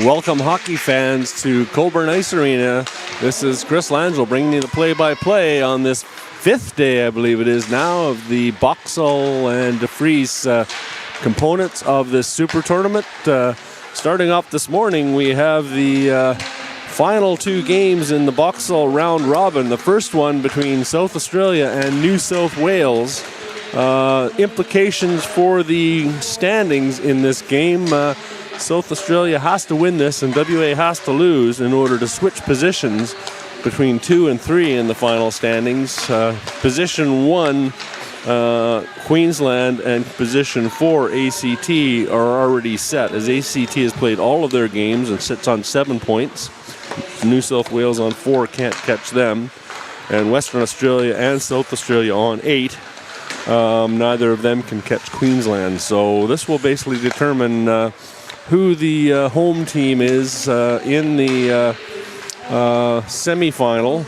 Welcome, hockey fans, to Cockburn Ice Arena. This is Chris Langell bringing you the play-by-play on this fifth day, I believe it is now, of the BOXALL and DeFries components of this super tournament. Starting off this morning, we have the final two games in the BOXALL round robin. The first one between South Australia and New South Wales. Implications for the standings in this game. South Australia has to win this and WA has to lose in order to switch positions between 2 and 3 in the final standings. Position 1, Queensland, and position 4, ACT, are already set, as ACT has played all of their games and sits on 7 points. New South Wales on 4, can't catch them. And Western Australia and South Australia on 8. Neither of them can catch Queensland. So this will basically determine who the home team is in the semi-final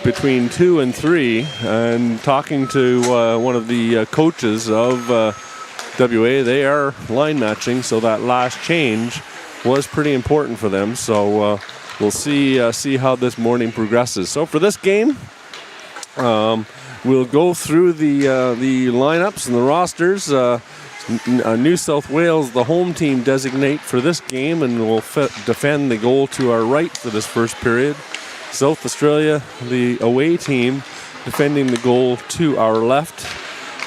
between 2 and 3. And talking to one of the coaches of WA, they are line matching, so that last change was pretty important for them. So we'll see how this morning progresses. So for this game, we'll go through the lineups and the rosters. New South Wales, the home team designate for this game, and will defend the goal to our right for this first period. South Australia, the away team, defending the goal to our left.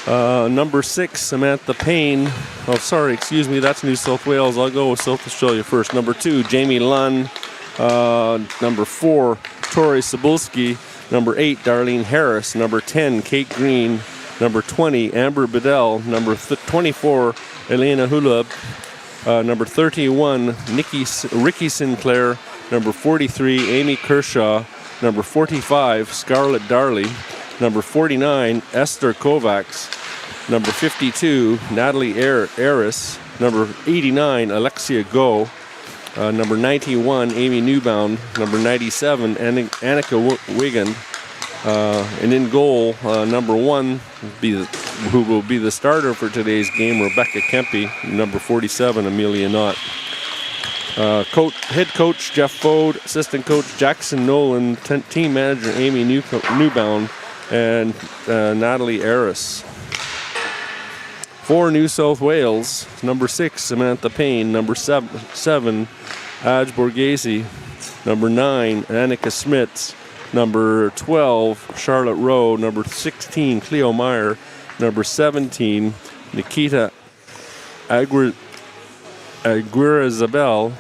Number 6, Samantha Payne. Oh, sorry, excuse me, that's New South Wales. I'll go with South Australia first. Number 2, Jamie Lunn. Number 4, Tori Cebulski. Number 8, Darlene Harris. Number 10, Kate Green. Number 20, Amber Bedell. Number 24, Elena Hulub. Number 31, Ricky Sinclair. Number 43, Amy Kershaw. Number 45, Scarlett Darley. Number 49, Esther Kovacs. Number 52, Natalie Aris. Number 89, Alexia Go. Number 91, Amy Newbound. Number 97, Annika Wigan. And in goal, number 1, who will be the starter for today's game, Rebecca Kempe. Number 47, Amelia Knott. Head coach Jeff Fode, assistant coach Jackson Nolan, team manager Amy Newbound, and Natalie Aris. For New South Wales, number 6, Samantha Payne. Number 7, Aj Borghese. Number 9, Annika Smits. Number 12, Charlotte Rowe. Number 16, Cleo Meyer. Number 17, Nikita Aguirre-Zabel.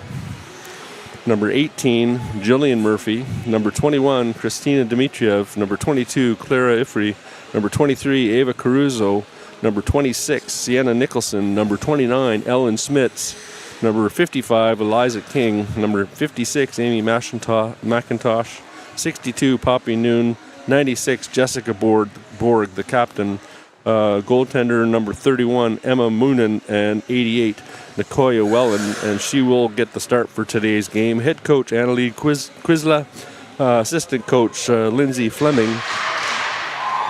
Number 18, Jillian Murphy. Number 21, Christina Dmitriev. Number 22, Clara Ifri. Number 23, Ava Caruso. Number 26, Sienna Nicholson. Number 29, Ellen Smits. Number 55, Eliza King. Number 56, Amy McIntosh. 62, Poppy Noon. 96, Jessica Borg, the captain. Goaltender number 31, Emma Moonen. And 88, Nicoya Wellen. And she will get the start for today's game. Head coach Annalie Quizla. Assistant coach Lindsay Fleming.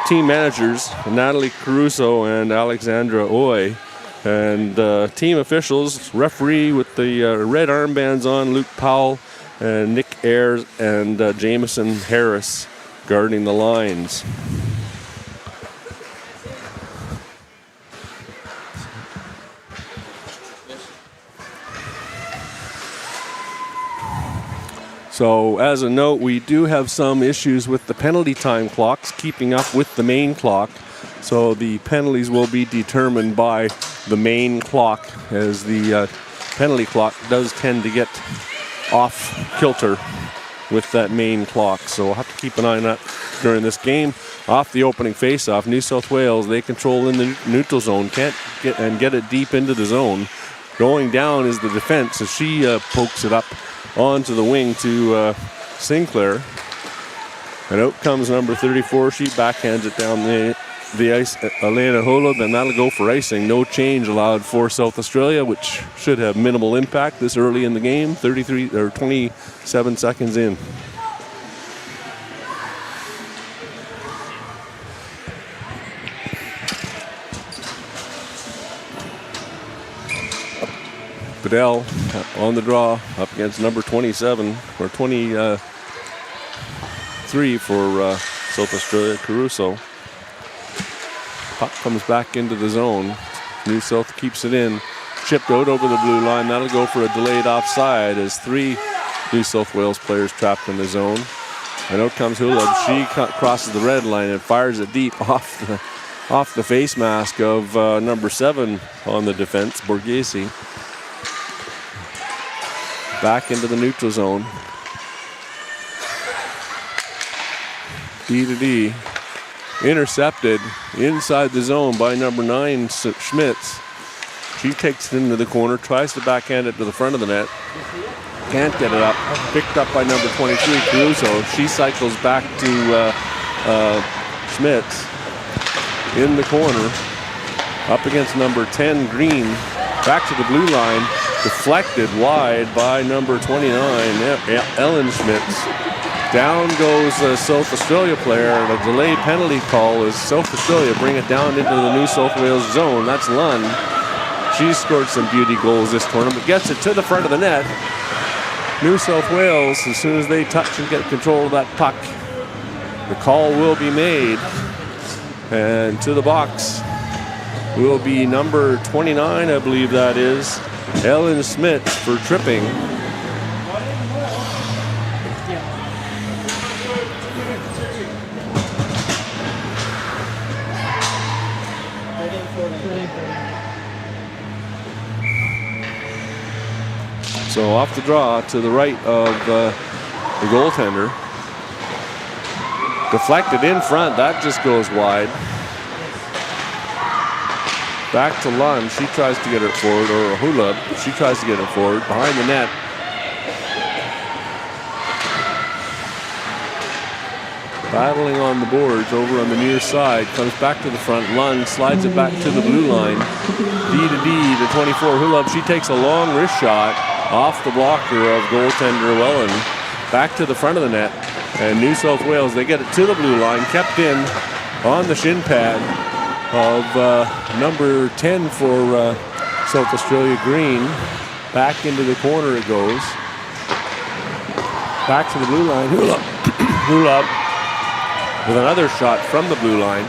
Team managers Natalie Caruso and Alexandra Oy. And team officials, referee with the red armbands on, Luke Powell. And Nick Ayers and Jameson Harris guarding the lines. So as a note, we do have some issues with the penalty time clocks keeping up with the main clock. So the penalties will be determined by the main clock, as the penalty clock does tend to get off kilter with that main clock. So we'll have to keep an eye on that during this game. Off the opening face-off, New South Wales, they control in the neutral zone, can't get it deep into the zone. Going down is the defense, as she pokes it up onto the wing to Sinclair. And out comes number 34. She backhands it down the ice, Elena Holub, and that'll go for icing. No change allowed for South Australia, which should have minimal impact this early in the game. 27 seconds in. Odell on the draw up against number 27 or 23 for South Australia, Caruso. Puck comes back into the zone. New South keeps it in. Chipped out over the blue line. That'll go for a delayed offside as 3 New South Wales players trapped in the zone. And out comes Hulab. She crosses the red line and fires it deep off the face mask of number 7 on the defense, Borghese. Back into the neutral zone. D to D. Intercepted inside the zone by number 9, Schmitz. She takes it into the corner, tries to backhand it to the front of the net. Can't get it up. Picked up by number 23, Caruso. She cycles back to Schmitz in the corner. Up against number 10, Green. Back to the blue line. Deflected wide by number 29, Ellen Schmitz. Down goes a South Australia player, and a delayed penalty call as South Australia bring it down into the New South Wales zone. That's Lund. She's scored some beauty goals this tournament. Gets it to the front of the net. New South Wales, as soon as they touch and get control of that puck, the call will be made. And to the box will be number 29, I believe that is, Ellen Schmitz for tripping. So off the draw to the right of the goaltender. Deflected in front, that just goes wide. Back to Lund, she tries to get it forward, or Hulab, she tries to get it forward, behind the net. Battling on the boards over on the near side, comes back to the front. Lund slides it back to the blue line. D to D, the 24, Hulab, she takes a long wrist shot off the blocker of goaltender Welland, back to the front of the net. And New South Wales, they get it to the blue line, kept in on the shin pad of number 10 for South Australia, Green. Back into the corner it goes. Back to the blue line, Hulab with another shot from the blue line.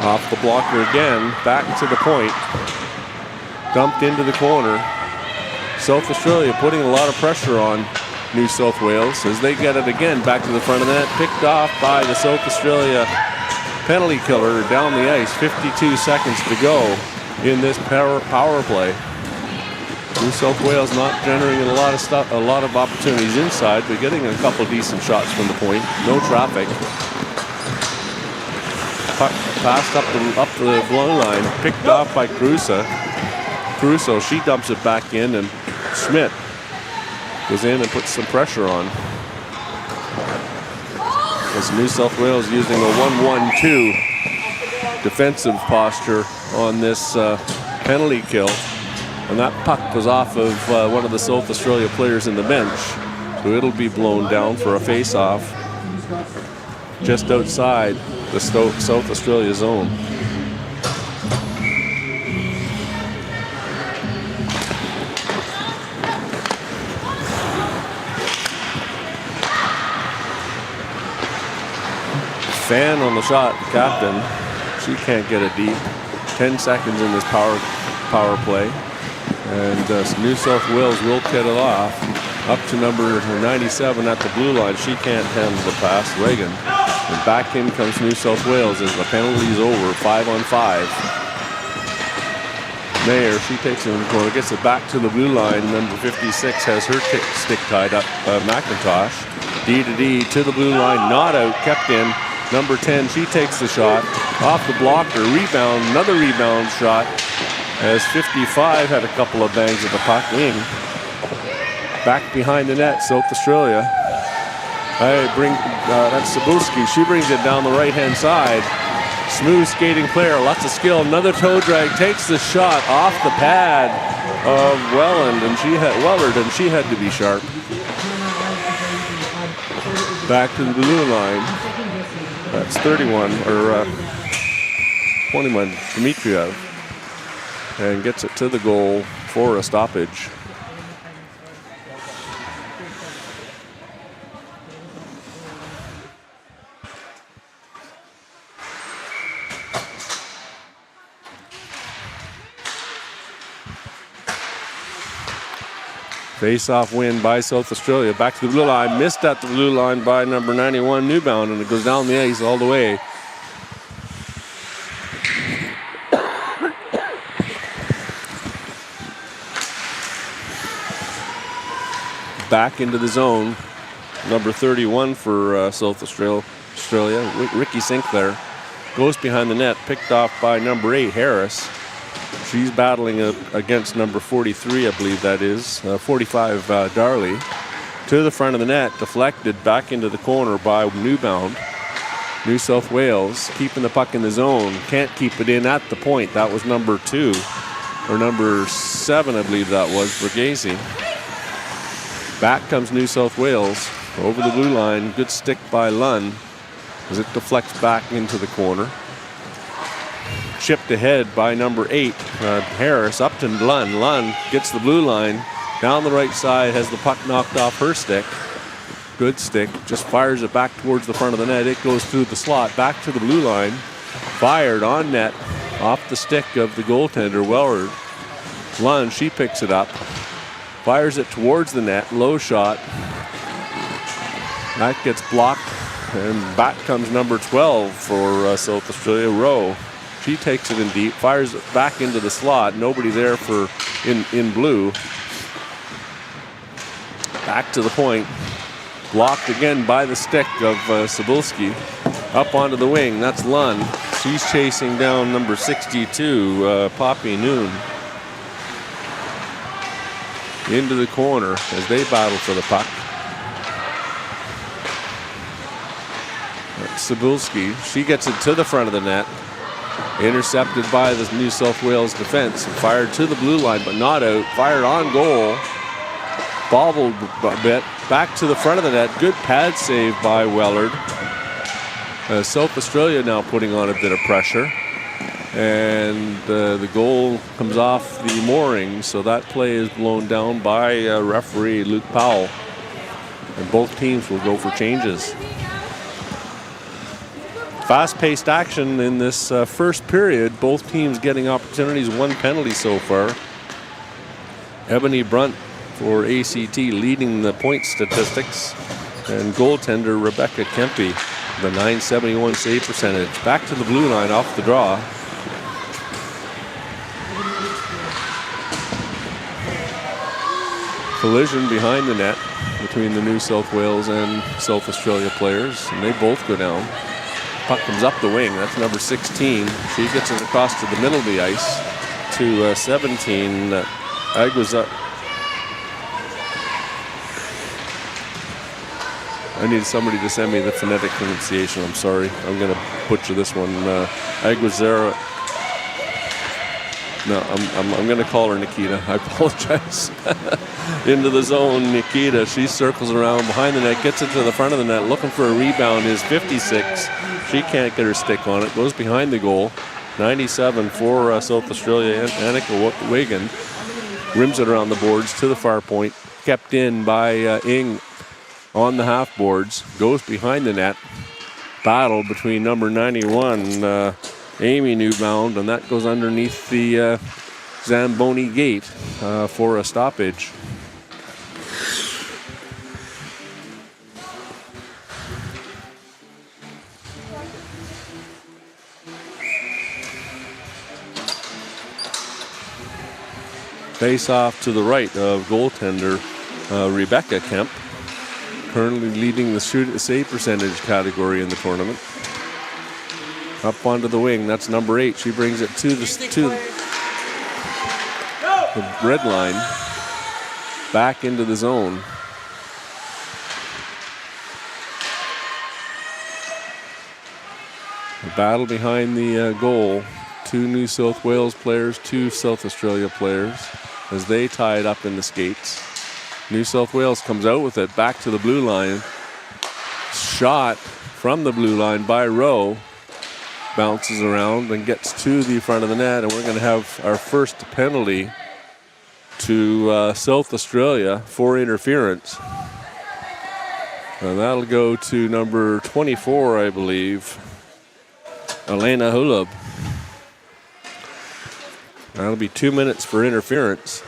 Off the blocker again, back to the point. Dumped into the corner. South Australia putting a lot of pressure on New South Wales as they get it again back to the front of the net. Picked off by the South Australia penalty killer down the ice. 52 seconds to go in this power play. New South Wales not generating a lot of opportunities inside, but getting a couple decent shots from the point. No traffic. Puck passed up the blue line. Picked off by Caruso. She dumps it back in, and Schmidt goes in and puts some pressure on. As New South Wales using a 1-1-2 defensive posture on this penalty kill. And that puck was off of one of the South Australia players in the bench. So it'll be blown down for a face-off just outside the South Australia zone. Fan on the shot, the captain. She can't get it deep. 10 seconds in this power play. And New South Wales will cut it off. Up to number 97 at the blue line. She can't handle the pass, Reagan. And back in comes New South Wales as the penalty is over, 5-on-5. Mayer, she takes it in the corner, gets it back to the blue line. Number 56 has her stick tied up, McIntosh. D to D to the blue line, not out, kept in. Number 10, she takes the shot off the blocker, rebound, another rebound shot as 55 had a couple of bangs at the puck wing. Back behind the net, South Australia. That's Sabuski. She brings it down the right-hand side. Smooth skating player, lots of skill. Another toe drag, takes the shot off the pad of Wellard, and she had to be sharp. Back to the blue line. That's 21 or 21, Dmitriev, and gets it to the goal for a stoppage. Face-off win by South Australia. Back to the blue line. Missed at the blue line by number 91, Newbound, and it goes down the ice all the way. Back into the zone. Number 31 for South Australia, Ricky Sinclair. Goes behind the net, picked off by number 8, Harris. She's battling against number 43, I believe that is, 45, Darley. To the front of the net, deflected back into the corner by Newbound. New South Wales keeping the puck in the zone. Can't keep it in at the point. That was number 2, or number 7, I believe that was, Borghese. Back comes New South Wales over the blue line. Good stick by Lunn as it deflects back into the corner. Chipped ahead by number 8, Harris, up to Lunn. Lunn gets the blue line, down the right side, has the puck knocked off her stick. Good stick, just fires it back towards the front of the net. It goes through the slot, back to the blue line. Fired on net, off the stick of the goaltender, Wellard. Lunn, she picks it up, fires it towards the net, low shot. That gets blocked, and back comes number 12 for South Australia, Rowe. She takes it in deep, fires it back into the slot. Nobody there for in blue. Back to the point. Blocked again by the stick of Cebulski. Up onto the wing, that's Lunn. She's chasing down number 62, Poppy Noon. Into the corner as they battle for the puck. Cebulski, she gets it to the front of the net. Intercepted by the New South Wales defense. Fired to the blue line, but not out. Fired on goal. Bobbled a bit. Back to the front of the net. Good pad save by Wellard. South Australia now putting on a bit of pressure. And the goal comes off the mooring, so that play is blown down by referee Luke Powell. And both teams will go for changes. Fast-paced action in this first period. Both teams getting opportunities, one penalty so far. Ebony Brunt for ACT leading the point statistics. And goaltender Rebecca Kempe, the .971 save percentage. Back to the blue line off the draw. Collision behind the net between the New South Wales and South Australia players, and they both go down. Puck comes up the wing. That's number 16. She gets it across to the middle of the ice to 17. Aguiza. I need somebody to send me the phonetic pronunciation. I'm sorry. I'm going to butcher this one. Aguizera. No, I'm going to call her Nikita. I apologize. Into the zone, Nikita. She circles around behind the net, gets it to the front of the net, looking for a rebound. Is 56. She can't get her stick on it. Goes behind the goal. 97 for South Australia. Annika Wigan rims it around the boards to the far point. Kept in by Ing on the half boards. Goes behind the net. Battle between number 91, Amy Newbound, and that goes underneath the Zamboni gate for a stoppage. Face off to the right of goaltender Rebecca Kemp, currently leading the save percentage category in the tournament. Up onto the wing, that's number 8. She brings it to the red line, back into the zone. The battle behind the goal. 2 New South Wales players, 2 South Australia players, as they tie it up in the skates. New South Wales comes out with it, back to the blue line. Shot from the blue line by Rowe. Bounces around and gets to the front of the net, and we're going to have our first penalty to South Australia for interference. And that'll go to number 24, I believe, Elena Hulub. That'll be 2 minutes for interference.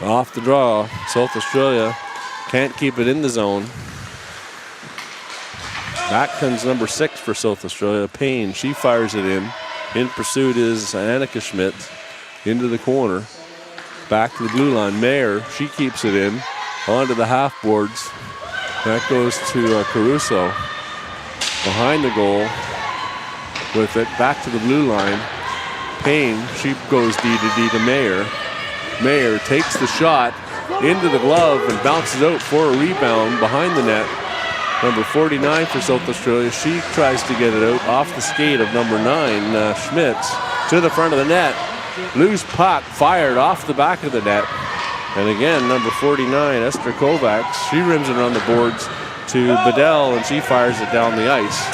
Off the draw, South Australia can't keep it in the zone. Back comes number 6 for South Australia, Payne. She fires it in. In pursuit is Annika Schmidt into the corner. Back to the blue line. Mayer, she keeps it in. Onto the half boards. That goes to Caruso. Behind the goal with it. Back to the blue line. Payne, she goes D to Mayer. Mayer takes the shot into the glove and bounces out for a rebound behind the net. Number 49 for South Australia. She tries to get it out off the skate of number 9, Schmitz, to the front of the net. Loose puck fired off the back of the net. And again, number 49, Esther Kovacs, she rims it on the boards to Bedell, and she fires it down the ice.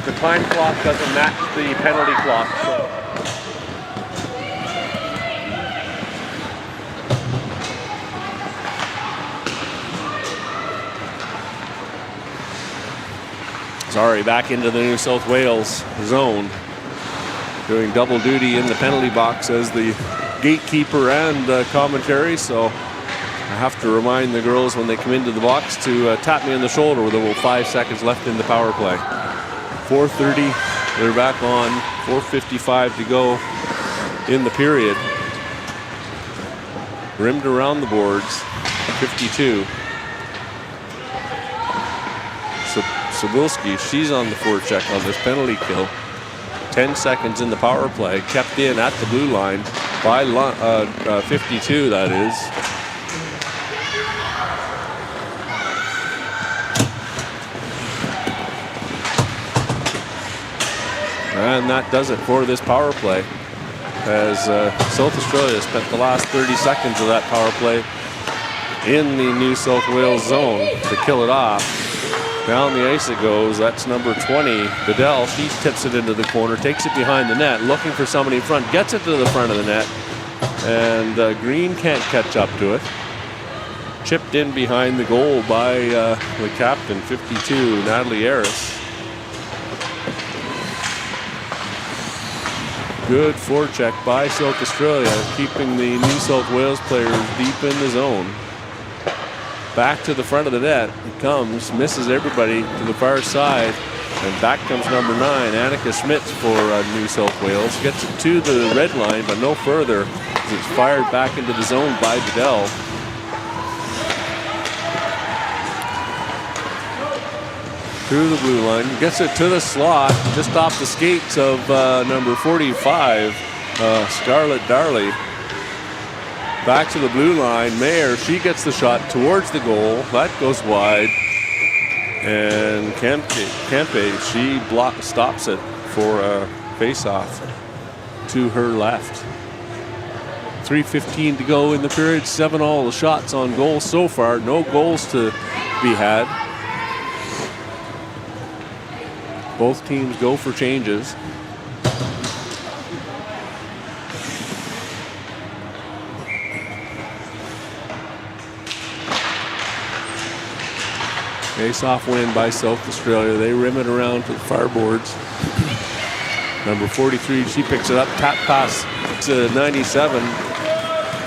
The time clock doesn't match the penalty clock. Sorry, back into the New South Wales zone. Doing double duty in the penalty box as the gatekeeper and commentary, so I have to remind the girls when they come into the box to tap me on the shoulder with about 5 seconds left in the power play. 4:30, they're back on. 4:55 to go in the period. Rimmed around the boards, 52. Cebulski, she's on the forecheck on this penalty kill. 10 seconds in the power play, kept in at the blue line by 52, that is. And that does it for this power play, as South Australia spent the last 30 seconds of that power play in the New South Wales zone to kill it off. Down the ice it goes. That's number 20, Bedell. She tips it into the corner, takes it behind the net, looking for somebody in front, gets it to the front of the net, and Green can't catch up to it. Chipped in behind the goal by the captain, 52, Natalie Harris. Good forecheck by South Australia, keeping the New South Wales players deep in the zone. Back to the front of the net, it comes, misses everybody to the far side, and back comes number 9, Annika Schmitz for New South Wales. Gets it to the red line, but no further, as it's fired back into the zone by Bedell. Through the blue line, gets it to the slot, just off the skates of number 45, Scarlett Darley. Back to the blue line, Mayer, she gets the shot towards the goal. That goes wide. And Kempe, she stops it for a face-off to her left. 3:15 to go in the period. 7 all the shots on goal so far. No goals to be had. Both teams go for changes. Face-off win by South Australia. They rim it around to the far boards. Number 43, she picks it up. Tap pass to 97.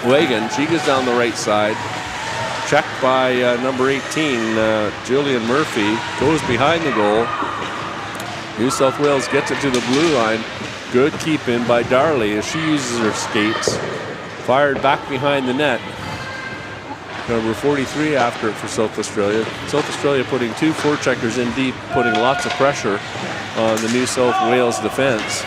Wagon, she goes down the right side. Checked by number 18, Jillian Murphy. Goes behind the goal. New South Wales gets it to the blue line. Good keep in by Darley as she uses her skates. Fired back behind the net. Number 43 after it for South Australia. South Australia putting 2 forecheckers in deep, putting lots of pressure on the New South Wales defense.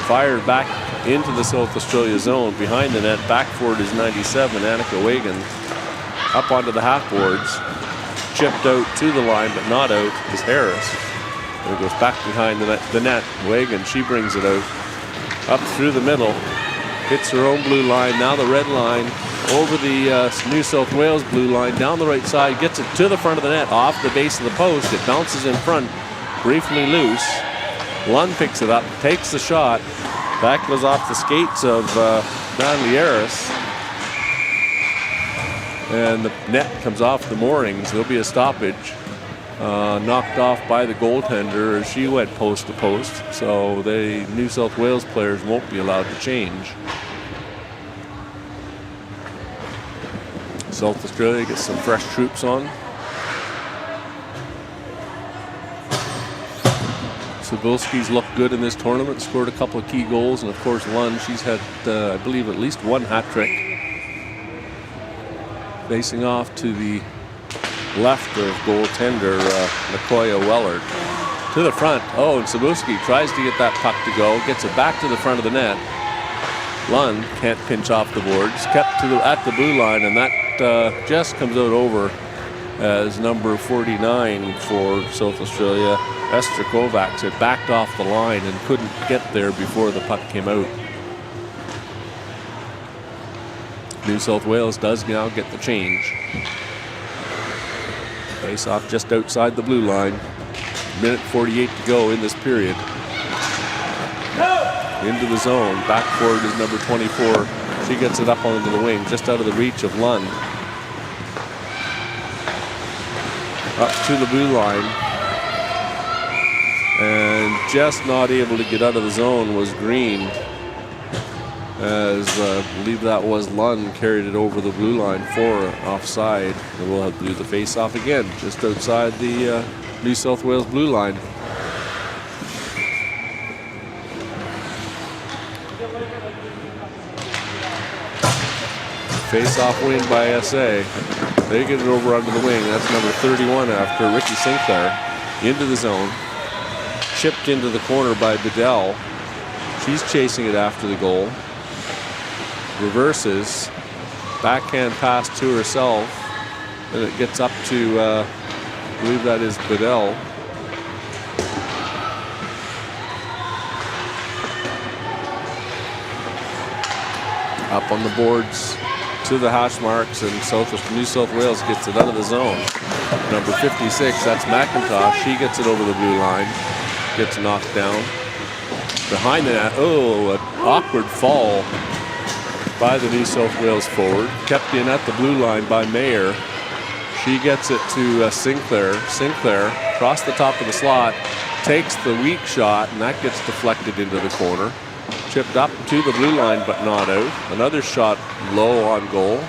Fired back into the South Australia zone. Behind the net, back forward is 97, Annika Wagan. Up onto the half boards. Chipped out to the line, but not out, is Harris. And it goes back behind the net. Wagon, she brings it out. Up through the middle. Hits her own blue line. Now the red line. Over the New South Wales blue line. Down the right side. Gets it to the front of the net. Off the base of the post. It bounces in front. Briefly loose. Lund picks it up. Takes the shot. That goes off the skates of Natalie Harris. And the net comes off the moorings. There'll be a stoppage. Knocked off by the goaltender as she went post to post. So the New South Wales players won't be allowed to change. South Australia gets some fresh troops on. Cybulski's looked good in this tournament, scored a couple of key goals, and of course Lund, she's had, I believe, at least one hat trick. Facing off to the left of goaltender Nicoya Wellard. To the front. Oh, and Cybulski tries to get that puck to go, gets it back to the front of the net. Lund can't pinch off the boards, kept at the blue line, and that just comes out over as number 49 for South Australia. Esther Kovacs had backed off the line and couldn't get there before the puck came out. New South Wales does now get the change. Face off just outside the blue line. Minute 48 to go in this period. Into the zone. Back forward is number 24. She gets it up onto the wing, just out of the reach of Lund. Up to the blue line. And just not able to get out of the zone was Green. As I believe that was Lund, carried it over the blue line for offside. And we'll have to do the face-off again, just outside the New South Wales blue line. Face-off win by SA. They get it over onto the wing. That's number 31 after Ricky Sinclair. Into the zone. Chipped into the corner by Bedell. She's chasing it after the goal. Reverses. Backhand pass to herself. And it gets up to, I believe that is Bedell. Up on the boards to the hash marks, and New South Wales gets it out of the zone. Number 56, that's McIntosh. She gets it over the blue line. Gets knocked down. Behind the net, oh, an awkward fall by the New South Wales forward. Kept in at the blue line by Mayer. She gets it to Sinclair. Sinclair, across the top of the slot, takes the weak shot, and that gets deflected into the corner. Chipped up to the blue line, but not out. Another shot low on goal.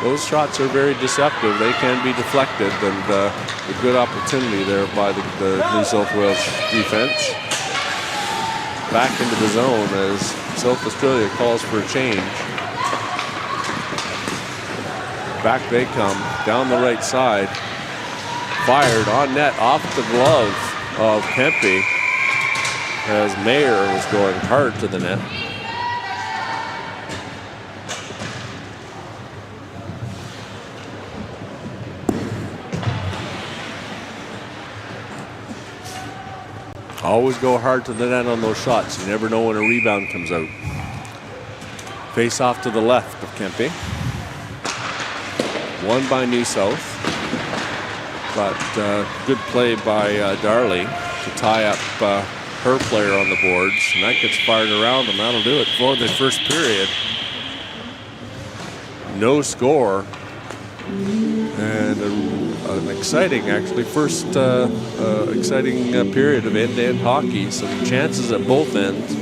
Those shots are very deceptive. They can be deflected, and a good opportunity there by the New South Wales defense. Back into the zone as South Australia calls for a change. Back they come, down the right side. Fired on net, off the glove of Kempe, as Mayer was going hard to the net. Always go hard to the net on those shots. You never know when a rebound comes out. Face off to the left of Kempe. Won by New South. But good play by Darley to tie up her player on the boards. And that gets fired around, and that'll do it for the first period. No score. And an exciting, actually, first exciting period of end-to-end hockey. Some chances at both ends.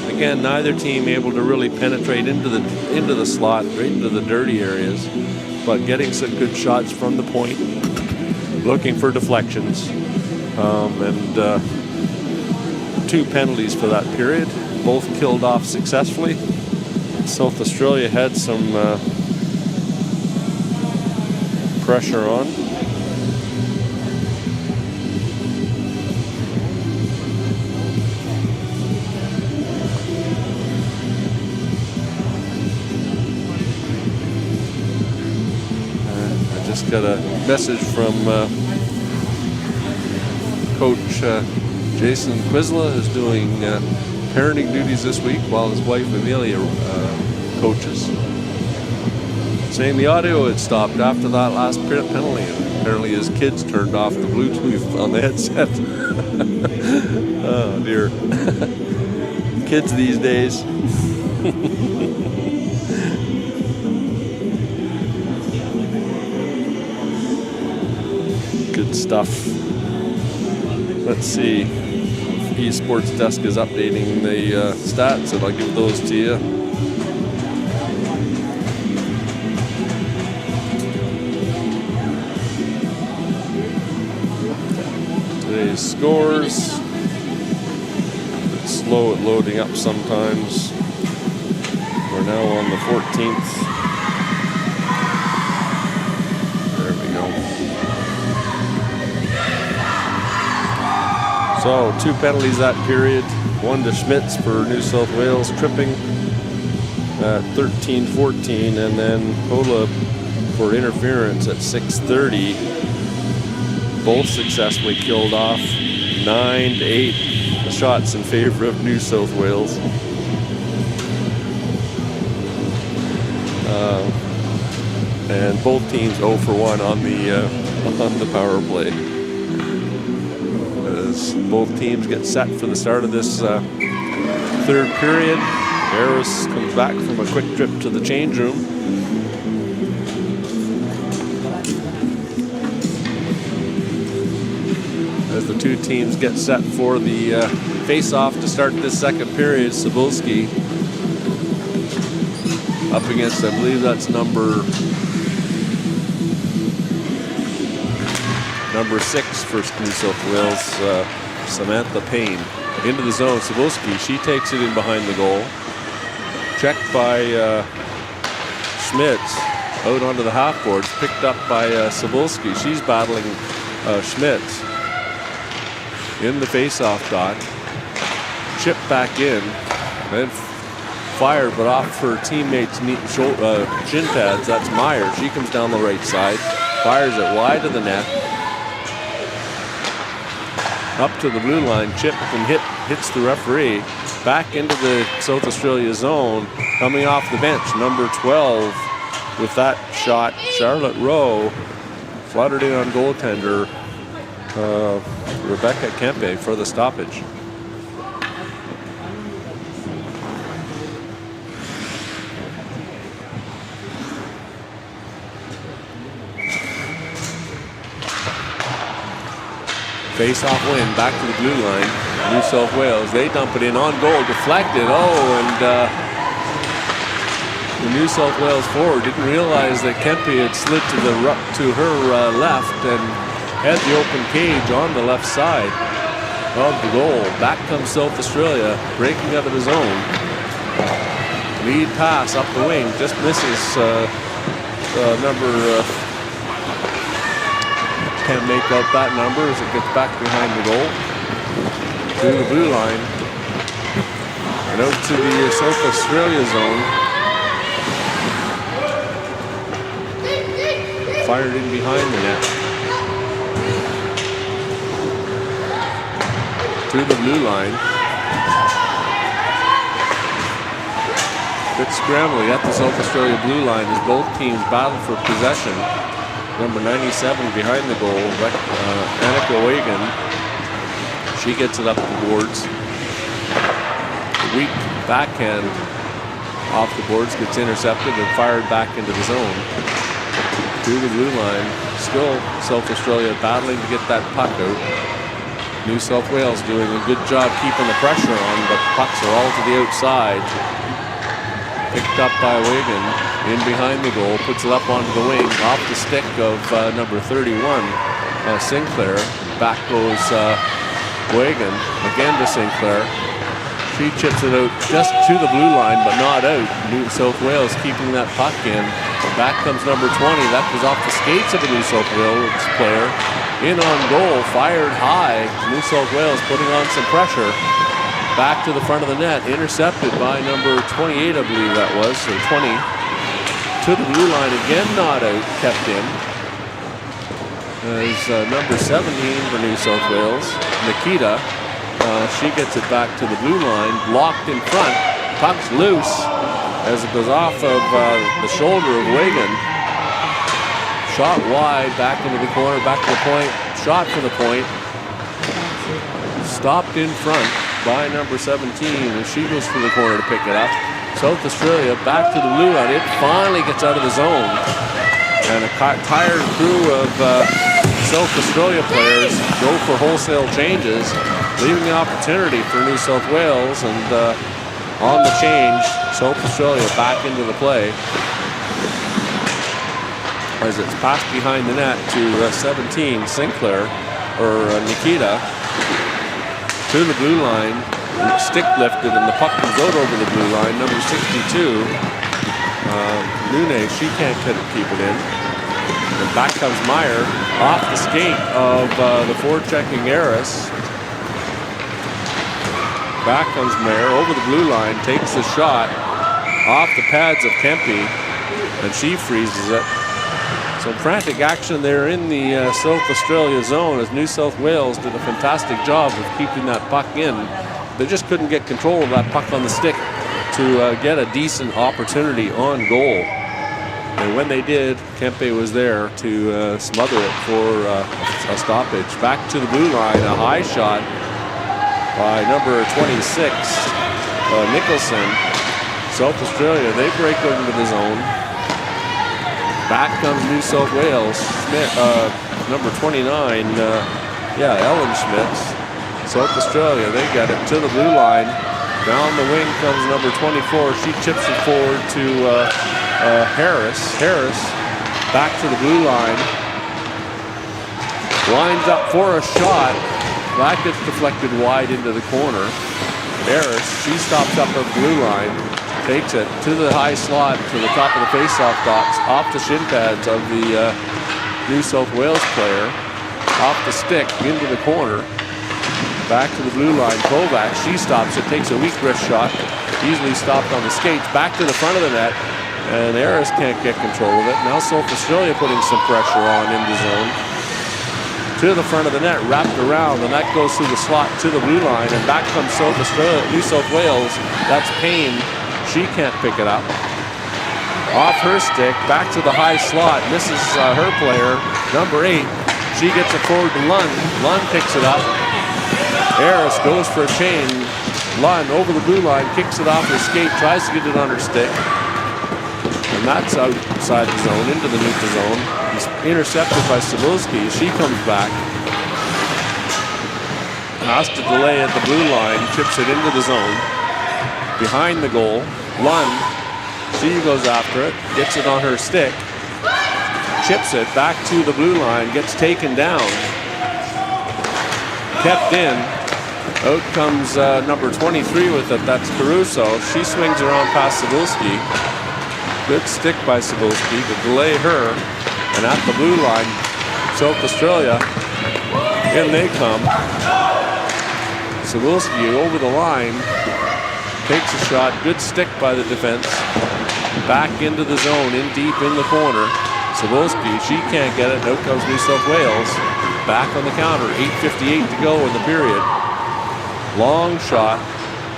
Again, neither team able to really penetrate into the slot, right into the dirty areas, but getting some good shots from the point, looking for deflections, and 2 penalties for that period, both killed off successfully. South Australia had some pressure on. I just got a message from Coach Jason Quizla is doing parenting duties this week while his wife Amelia coaches. Saying the audio had stopped after that last penalty, and apparently his kids turned off the Bluetooth on the headset. Oh dear. Kids these days. Good stuff. Let's see. Esports Desk is updating the stats, and I'll give those to you. Today's scores. It's slow at loading up sometimes. We're now on the 14th. There we go. So 2 penalties that period. 1 to Schmitz for New South Wales, tripping at 13-14, and then Hola for interference at 6:30. Both successfully killed off. 9-8 shots in favor of New South Wales. And both teams 0 for 1 on the power play. As both teams get set for the start of this third period, Harris comes back from a quick trip to the change room. As the two teams get set for the face-off to start this second period, Cebulski up against, I believe that's number 6 for New South Wales, Samantha Payne. Into the zone, Cebulski, she takes it in behind the goal. Checked by Schmitz, out onto the half boards, picked up by Cebulski. She's battling Schmitz in the face-off dot. Chipped back in, then fired, but off her teammate's shin pads. That's Meyer. She comes down the right side, fires it wide of the net, up to the blue line, chipped and hits the referee. Back into the South Australia zone, coming off the bench, number 12 with that shot, Charlotte Rowe, fluttered in on goaltender Rebecca Kempe for the stoppage. Face-off win, back to the blue line. New South Wales, they dump it in on goal, deflected. And the New South Wales forward didn't realize that Kempe had slid to her left and had the open cage on the left side of the goal. Back comes South Australia, breaking out of the zone. Lead pass up the wing, just misses number. Can't make out that number as it gets back behind the goal. To the blue line. And out to the South Australia zone. Fired in behind the net. To the blue line. Bit scrambling at the South Australia blue line as both teams battle for possession. Number 97 behind the goal, Annika Wagan. She gets it up the boards. Weak backhand off the boards, gets intercepted and fired back into the zone. To the blue line. Still South Australia battling to get that puck out. New South Wales doing a good job keeping the pressure on, but pucks are all to the outside. Picked up by Wagan. In behind the goal, puts it up onto the wing, off the stick of number 31, Sinclair. Back goes Wagan, again to Sinclair. She chips it out just to the blue line, but not out. New South Wales keeping that puck in. Back comes number 20, that was off the skates of a New South Wales player. In on goal, fired high. New South Wales putting on some pressure. Back to the front of the net, intercepted by number 28, I believe that was, or 20. To the blue line again, not out, kept in. As number 17 for New South Wales, Nikita, She gets it back to the blue line, blocked in front. Puck's loose as it goes off of the shoulder of Wigan. Shot wide, back into the corner, back to the point. Shot from the point. Stopped in front by number 17, and she goes to the corner to pick it up. South Australia back to the blue line. It finally gets out of the zone. And a tired crew of South Australia players go for wholesale changes, leaving the opportunity for New South Wales. And on the change, South Australia back into the play as it's passed behind the net to 17, Sinclair, or Nikita, to the blue line. Stick lifted and the puck comes out over the blue line. Number 62, Nune, she can't keep it in. And back comes Meyer off the skate of the forechecking Harris. Back comes Meyer over the blue line, takes the shot off the pads of Kempe, and she freezes it. So frantic action there in the South Australia zone as New South Wales did a fantastic job of keeping that puck in. They just couldn't get control of that puck on the stick to get a decent opportunity on goal. And when they did, Kempe was there to smother it for a stoppage. Back to the blue line, a high shot by number 26, Nicholson. South Australia, they break into the zone. Back comes New South Wales. Smith, number 29, Ellen Schmitz. South Australia, they get it to the blue line. Down the wing comes number 24. She chips it forward to Harris. Harris back to the blue line. Lines up for a shot. That gets deflected wide into the corner. Harris, she stops up her blue line. Takes it to the high slot, to the top of the face-off box, off the shin pads of the New South Wales player. Off the stick, into the corner. Back to the blue line, Kovac, she stops it, takes a weak wrist shot, easily stopped on the skates, back to the front of the net, and Harris can't get control of it. Now South Australia putting some pressure on in the zone. To the front of the net, wrapped around, and that goes through the slot to the blue line, and back comes South Australia, New South Wales. That's Payne, she can't pick it up. Off her stick, back to the high slot, misses her player, number 8. She gets it forward to Lund. Lund picks it up. Harris goes for a chain. Lund over the blue line, kicks it off her skate, tries to get it on her stick. And that's outside the zone, into the neutral zone. He's intercepted by Cebulski. She comes back. Has to delay at the blue line, chips it into the zone. Behind the goal, Lund, she goes after it, gets it on her stick. Chips it back to the blue line, gets taken down. Kept in. Out comes number 23 with it. That's Caruso. She swings around past Cebulski. Good stick by Cebulski to delay her. And at the blue line, South Australia, in they come. Cebulski over the line. Takes a shot. Good stick by the defense. Back into the zone, in deep in the corner. Cebulski, she can't get it. Out comes New South Wales. Back on the counter. 8:58 to go in the period. Long shot.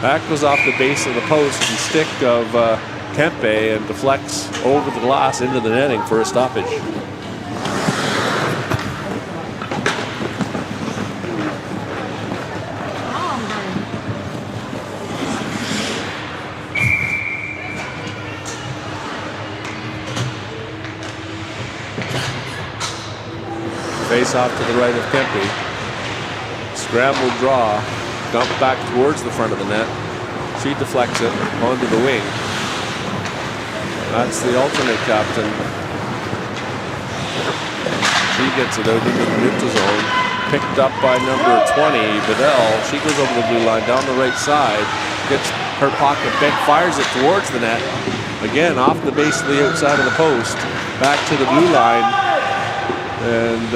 That goes off the base of the post and stick of Kempe and deflects over the glass into the netting for a stoppage. Face off to the right of Kempe. Scramble draw. Dump back towards the front of the net. She deflects it onto the wing. That's the alternate captain. She gets it out into the neutral zone. Picked up by number 20, Bedell. She goes over the blue line down the right side. Gets her pocket bent, fires it towards the net. Again, off the base of the outside of the post. Back to the blue line. And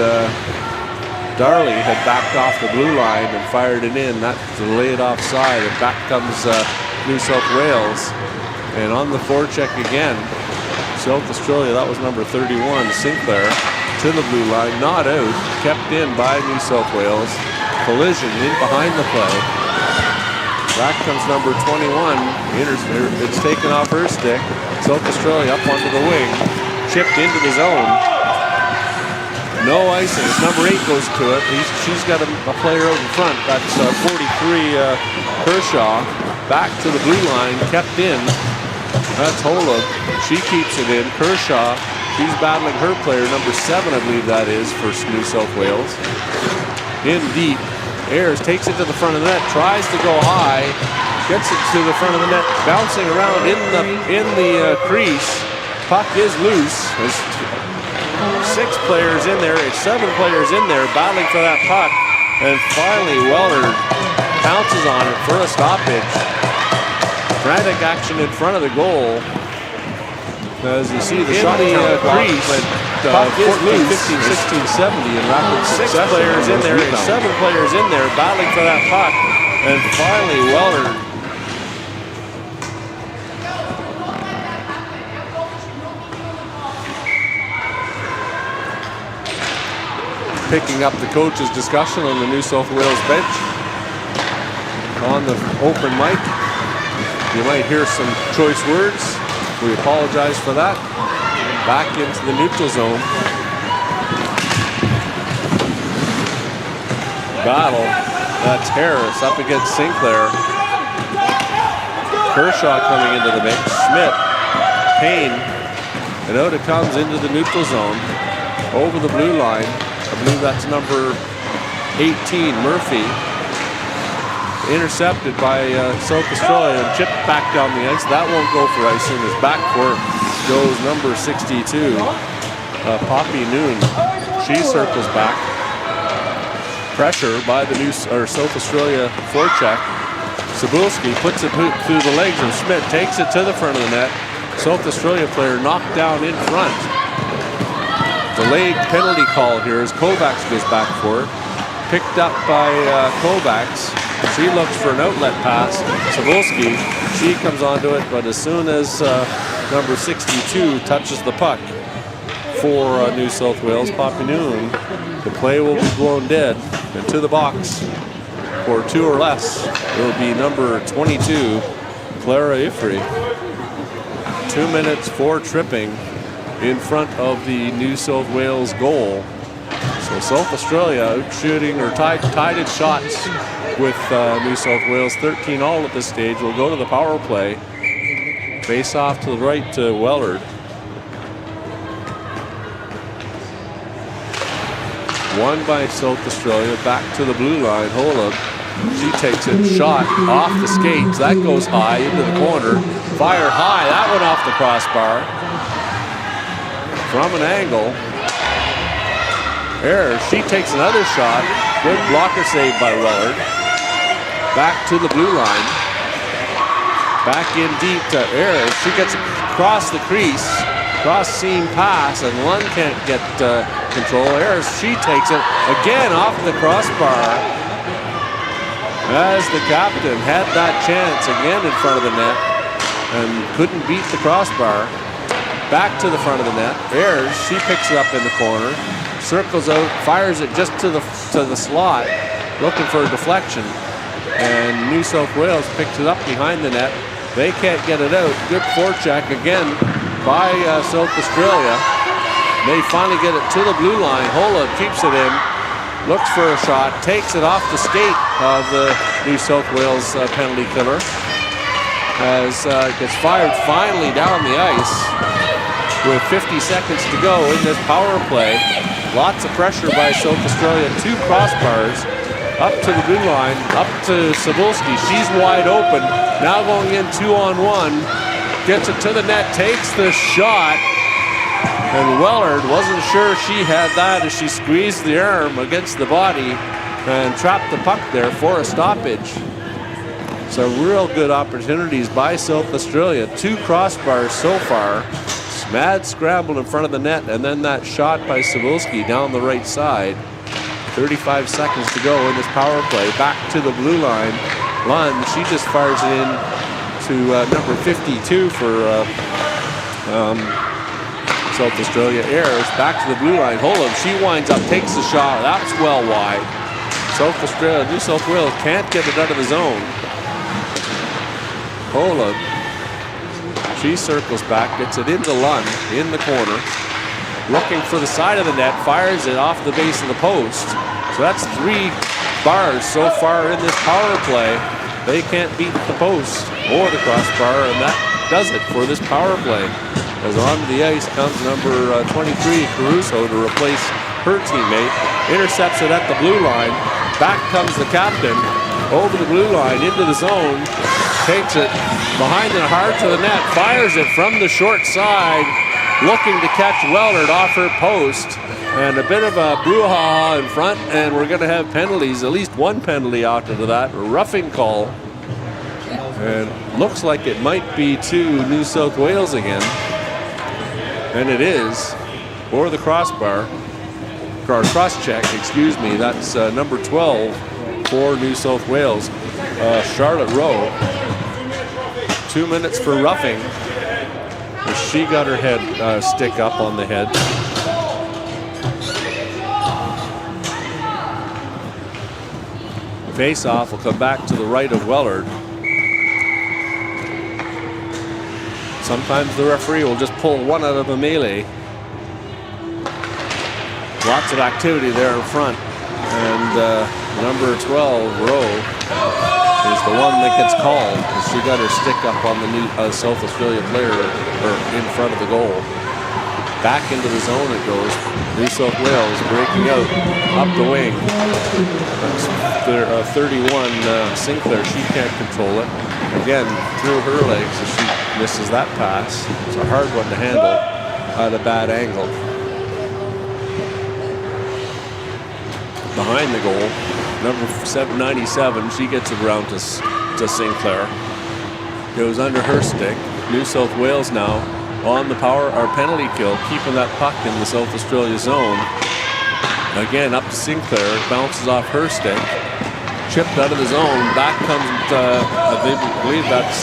Darley had backed off the blue line and fired it in. That delayed offside, and back comes New South Wales. And on the forecheck again, South Australia, that was number 31, Sinclair, to the blue line, not out, kept in by New South Wales. Collision in behind the play. Back comes number 21. It's taken off her stick. South Australia up onto the wing. Chipped into the zone. No icing. As number 8 goes to it. She's got a player out in front. That's 43 Kershaw. Back to the blue line. Kept in. That's Holub. She keeps it in. Kershaw. She's battling her player. Number 7, I believe that is, for New South Wales. In deep. Ayers takes it to the front of the net. Tries to go high. Gets it to the front of the net. Bouncing around in the crease. Puck is loose. There's 6 players in there. It's 7 players in there battling for that puck. And finally, Weller pounces on it for a stoppage. Frantic action in front of the goal. As you see the shot crease, puck is loose. 15, 16, 70 in rapid succession. 6 players in there. It's 7 players in there battling for that puck. And finally, Weller picking up the coach's discussion on the New South Wales bench. On the open mic, you might hear some choice words. We apologize for that. Back into the neutral zone. Battle. That's Harris up against Sinclair. Kershaw coming into the mix. Schmidt. Payne. And out it comes into the neutral zone. Over the blue line. I believe that's number 18, Murphy. Intercepted by South Australia and chipped back down the ice. That won't go for icing. As back court goes number 62, Poppy Noon. She circles back. Pressure by the South Australia forecheck. Cebulski puts it through the legs of Schmidt. Takes it to the front of the net. South Australia player knocked down in front. Delayed penalty call here as Kovacs goes back for it. Picked up by Kovacs. She looks for an outlet pass. Cebulski, she comes onto it, but as soon as number 62 touches the puck for New South Wales, Poppy Noon, the play will be blown dead. And to the box for 2 or less, it will be number 22, Clara Ifrey. 2 minutes for tripping in front of the New South Wales goal. So South Australia out shooting or tied in shots with New South Wales. 13 all at this stage. Will go to the power play. Face off to the right to Wellard. Won by South Australia. Back to the blue line. Holub. She takes it. Shot off the skates. That goes high into the corner. Fire high. That went off the crossbar. From an angle. Ayers, she takes another shot. Good blocker save by Wellard. Back to the blue line. Back in deep to Ayers. She gets across the crease. Cross seam pass, and Lund can't get control. Ayers, she takes it again off the crossbar. As the captain had that chance again in front of the net and couldn't beat the crossbar. Back to the front of the net. Ayers, she picks it up in the corner. Circles out, fires it just to the slot, looking for a deflection. And New South Wales picks it up behind the net. They can't get it out. Good forecheck again by South Australia. They finally get it to the blue line. Holub keeps it in, looks for a shot, takes it off the skate of the New South Wales penalty killer. As it gets fired finally down the ice. With 50 seconds to go in this power play. Lots of pressure by South Australia. 2 crossbars. Up to the blue line. Up to Cebulski. She's wide open. Now going in 2-on-1. Gets it to the net. Takes the shot. And Wellard wasn't sure she had that as she squeezed the arm against the body and trapped the puck there for a stoppage. So real good opportunities by South Australia. 2 crossbars so far. Mad scramble in front of the net, and then that shot by Cebulski down the right side. 35 seconds to go in this power play. Back to the blue line. Lund, she just fires it in to number 52 for South Australia. Ayers back to the blue line. Holub, she winds up, takes the shot. That's well wide. South Australia, New South Wales can't get it out of the zone. Hola. She circles back, gets it into Lund in the corner. Looking for the side of the net, fires it off the base of the post. So that's 3 bars so far in this power play. They can't beat the post or the crossbar, and that does it for this power play. As onto the ice comes number 23, Caruso, to replace her teammate. Intercepts it at the blue line. Back comes the captain over the blue line into the zone. Takes it behind the heart to the net. Fires it from the short side. Looking to catch Wellard off her post. And a bit of a brouhaha in front. And we're going to have penalties. At least one penalty after that. A roughing call. And looks like it might be to New South Wales again. And it is. Or the crossbar. Or cross-check, excuse me. That's number 12 for New South Wales. Charlotte Rowe. 2 minutes for roughing. She got her head stick up on the head. Face-off will come back to the right of Wellard. Sometimes the referee will just pull one out of a melee. Lots of activity there in front. And number 12, Rowe, is the one that gets called. She got her stick up on the new South Australia player in front of the goal. Back into the zone it goes. New South Wales breaking out up the wing. That's 31 Sinclair. She can't control it. Again, through her legs as she misses that pass. It's a hard one to handle at a bad angle. Behind the goal, number 797, she gets it around to Sinclair. Goes under her stick. New South Wales now on the penalty kill, keeping that puck in the South Australia zone. Again, up to Sinclair, bounces off her stick. Chipped out of the zone, back comes, I believe that's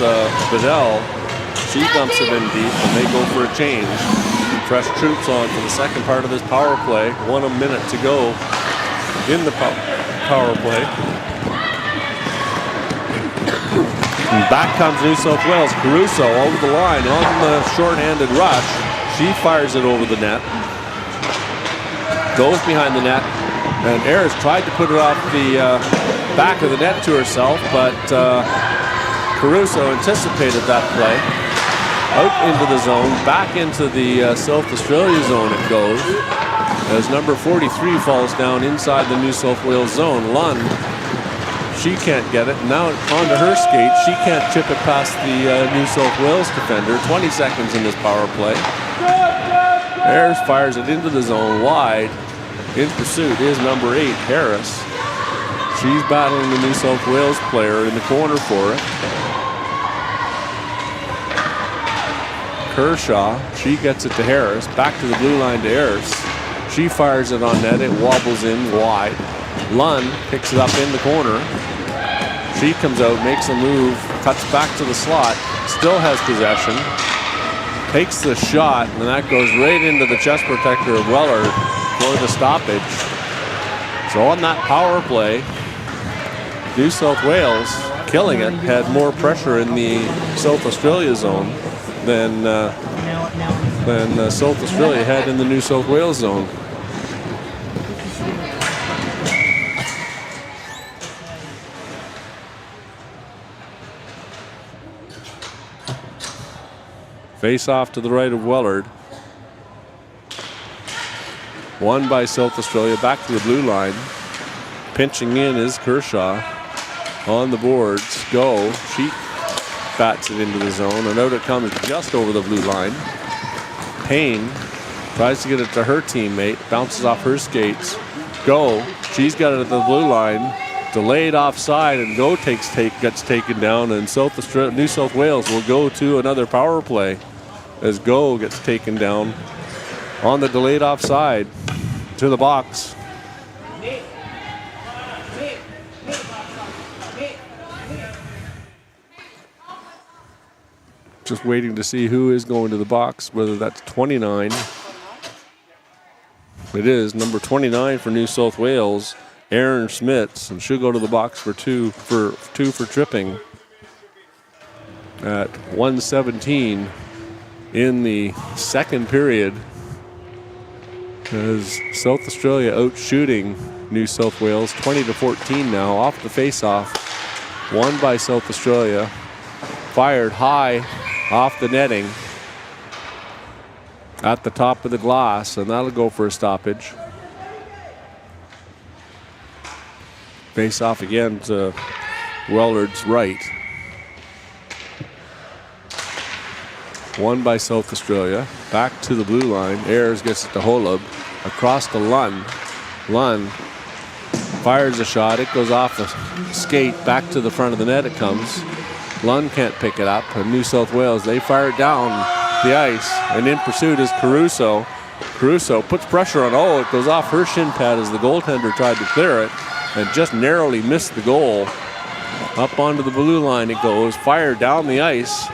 Bedell. She dumps it in deep, and they go for a change. Fresh troops on for the second part of this power play. 1 minute to go in the power play. And back comes New South Wales. Caruso over the line on the short-handed rush. She fires it over the net. Goes behind the net. And Ayers tried to put it off the back of the net to herself, but Caruso anticipated that play. Out into the zone, back into the South Australia zone it goes. As number 43 falls down inside the New South Wales zone. Lund, she can't get it. Now onto her skate. She can't chip it past the New South Wales defender. 20 seconds in this power play. Ayers fires it into the zone wide. In pursuit is number 8, Harris. She's battling the New South Wales player in the corner for it. Kershaw, she gets it to Harris. Back to the blue line to Ayers. She fires it on net. It wobbles in wide. Lund picks it up in the corner. She comes out, makes a move, cuts back to the slot, still has possession, takes the shot, and that goes right into the chest protector of Wellard for the stoppage. So on that power play, New South Wales, killing it, had more pressure in the South Australia zone than South Australia had in the New South Wales zone. Face off to the right of Wellard. Won by South Australia. Back to the blue line. Pinching in is Kershaw. On the boards. Go. She bats it into the zone. And out it comes just over the blue line. Payne tries to get it to her teammate. Bounces off her skates. Go. She's got it at the blue line. Delayed offside, and Go gets taken down, and New South Wales will go to another power play as Go gets taken down on the delayed offside to the box. Just waiting to see who is going to the box, whether that's 29. It is number 29 for New South Wales, Aaron Schmitz, and she'll go to the box for two for tripping. at 1:17 in the second period, as South Australia out shooting New South Wales 20-14 now off the face-off. Won by South Australia. Fired high off the netting at the top of the glass, and that'll go for a stoppage. Face-off again to Wellard's right. Won by South Australia. Back to the blue line. Ayers gets it to Holub. Across to Lunn. Lunn fires a shot. It goes off the skate. Back to the front of the net it comes. Lunn can't pick it up. And New South Wales, they fire it down the ice. And in pursuit is Caruso. Caruso puts pressure on. Oh, it goes off her shin pad as the goaltender tried to clear it. And just narrowly missed the goal. Up onto the blue line it goes. Fired down the ice.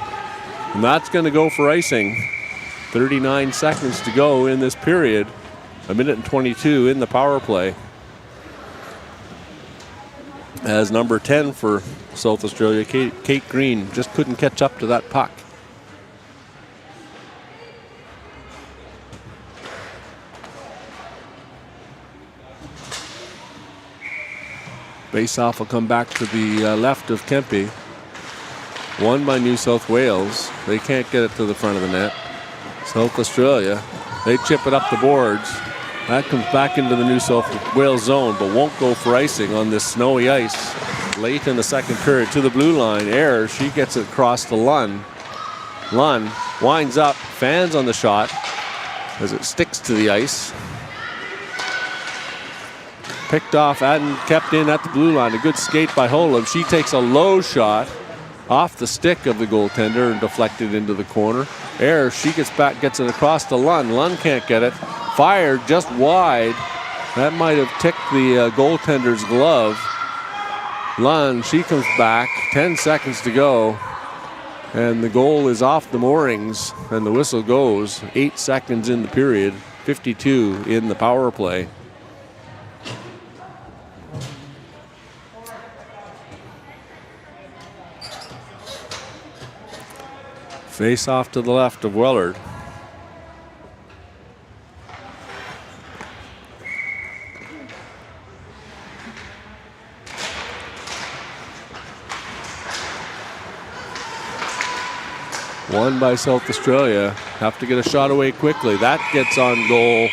And that's going to go for icing. 39 seconds to go in this period. 1:22 in the power play. As number 10 for South Australia, Kate Green, just couldn't catch up to that puck. Face-off will come back to the left of Kempe. Won by New South Wales. They can't get it to the front of the net. South Australia, they chip it up the boards. That comes back into the New South Wales zone, but won't go for icing on this snowy ice. Late in the second period to the blue line. Ayers, she gets it across to Lunn. Lunn winds up, fans on the shot as it sticks to the ice. Picked off and kept in at the blue line. A good skate by Holub. She takes a low shot off the stick of the goaltender and deflected into the corner. Ayers, she gets back, gets it across to Lunn. Lunn can't get it. Fired just wide. That might have ticked the goaltender's glove. Lunn, she comes back. 10 seconds to go. And the goal is off the moorings. And the whistle goes. 8 seconds in the period. 52 in the power play. Face off to the left of Wellard. Won by South Australia. Have to get a shot away quickly. That gets on goal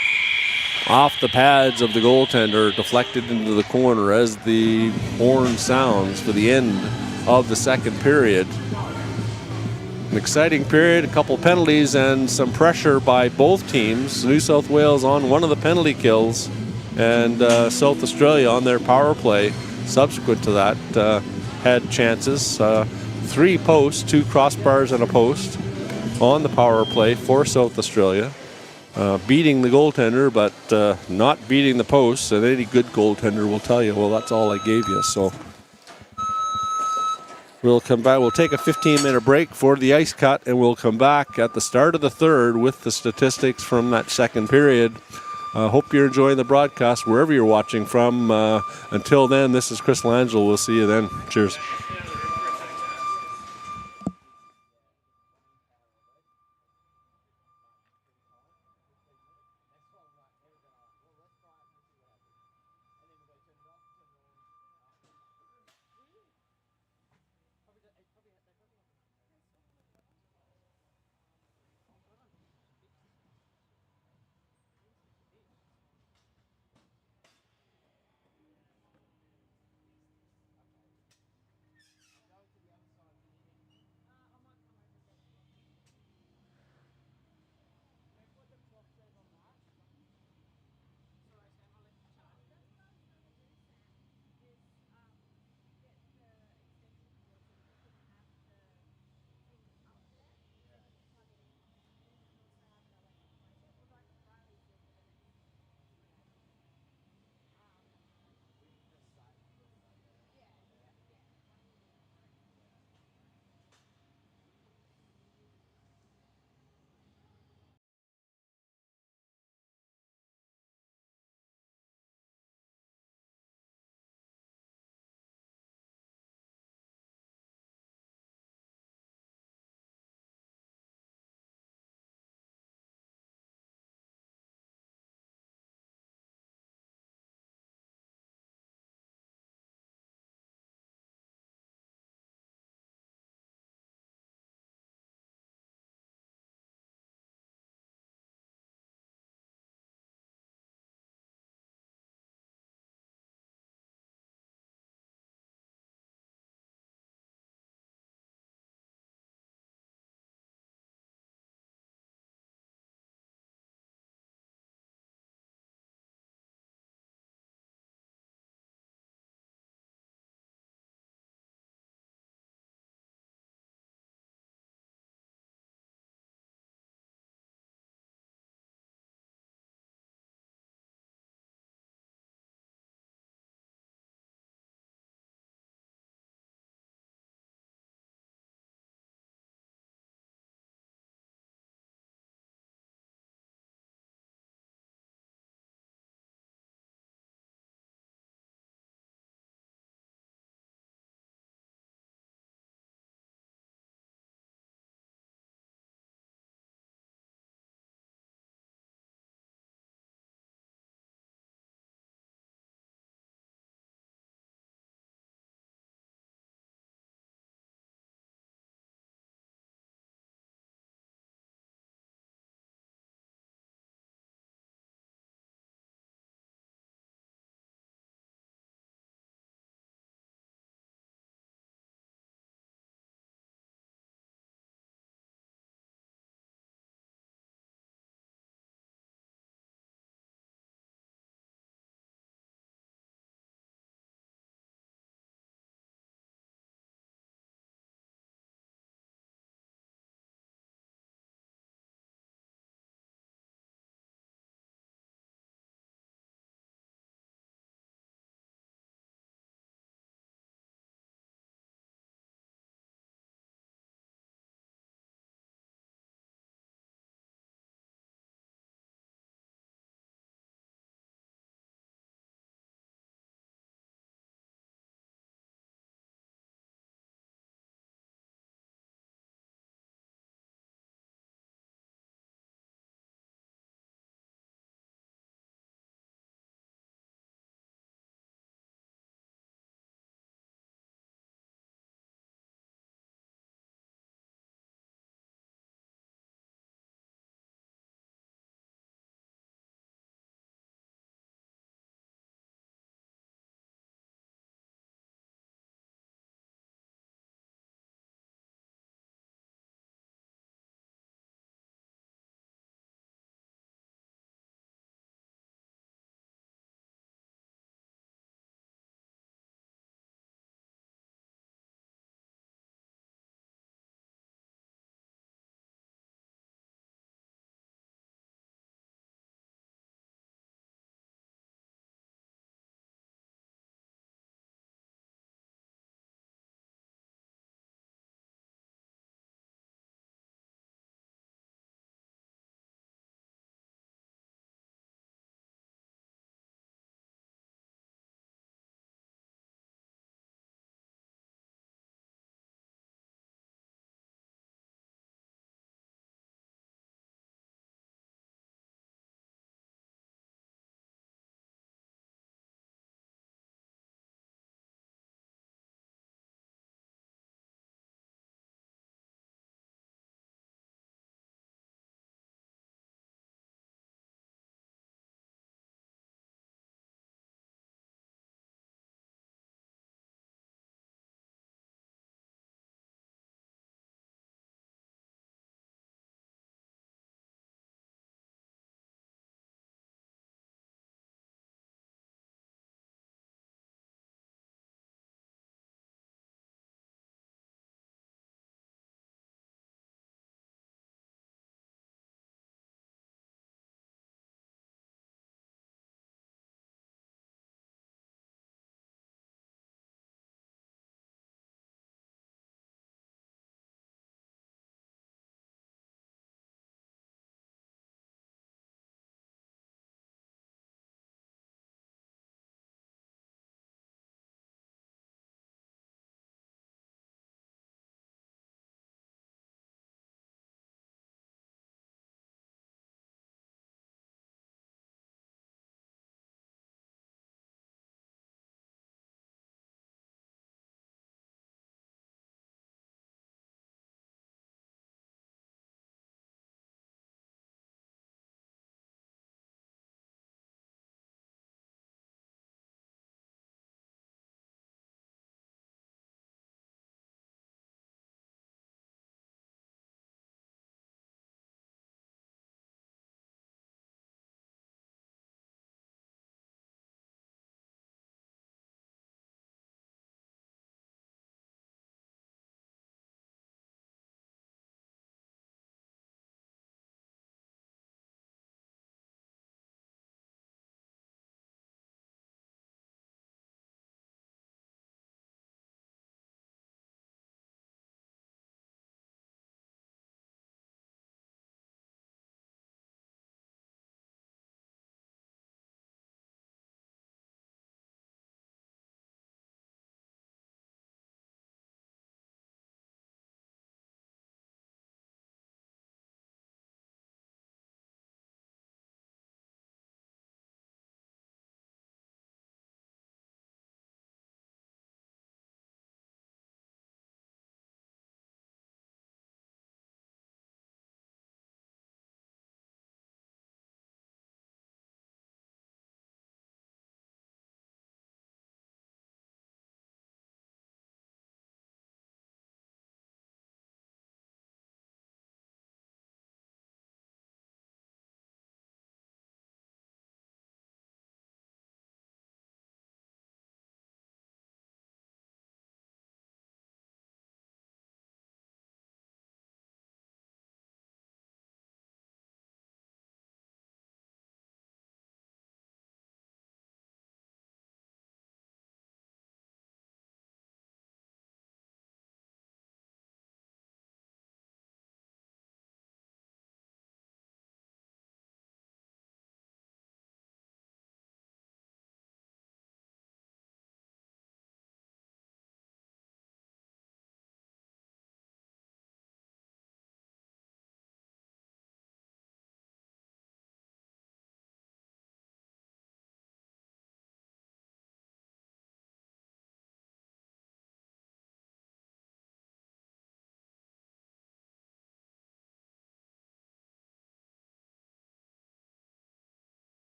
off the pads of the goaltender, deflected into the corner as the horn sounds for the end of the second period. An exciting period, a couple penalties and some pressure by both teams. New South Wales on one of the penalty kills and South Australia on their power play subsequent to that had chances. 3 posts, 2 crossbars and a post on the power play for South Australia. Beating the goaltender, but not beating the posts. And any good goaltender will tell you, well, that's all I gave you. So we'll come back. We'll take a 15-minute break for the ice cut, and we'll come back at the start of the third with the statistics from that second period. Hope you're enjoying the broadcast wherever you're watching from. Until then, this is Chris Langell. We'll see you then. Cheers.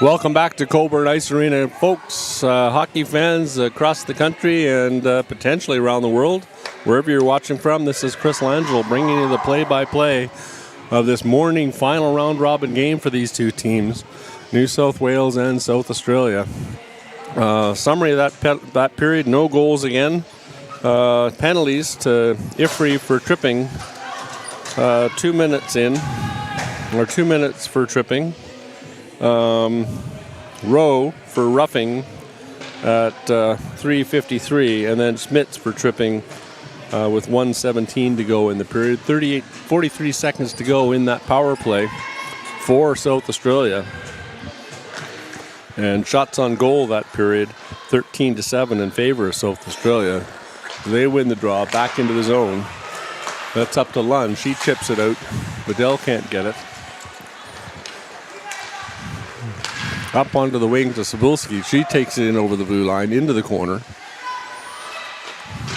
Welcome back to Cockburn Ice Arena, folks, hockey fans across the country and potentially around the world. Wherever you're watching from, this is Chris Langell bringing you the play-by-play of this morning final round-robin game for these two teams, New South Wales and South Australia. Summary of that period, no goals again. Penalties to Ifrey for tripping, 2 minutes in, or 2 minutes for tripping. Rowe for roughing at 3:53, and then Smits for tripping with 1:17 to go in the period. 43 seconds to go in that power play for South Australia. And shots on goal that period, 13-7 in favor of South Australia. They win the draw, back into the zone. That's up to Lund. She chips it out. Bedell can't get it. Up onto the wing to Cebulski. She takes it in over the blue line into the corner.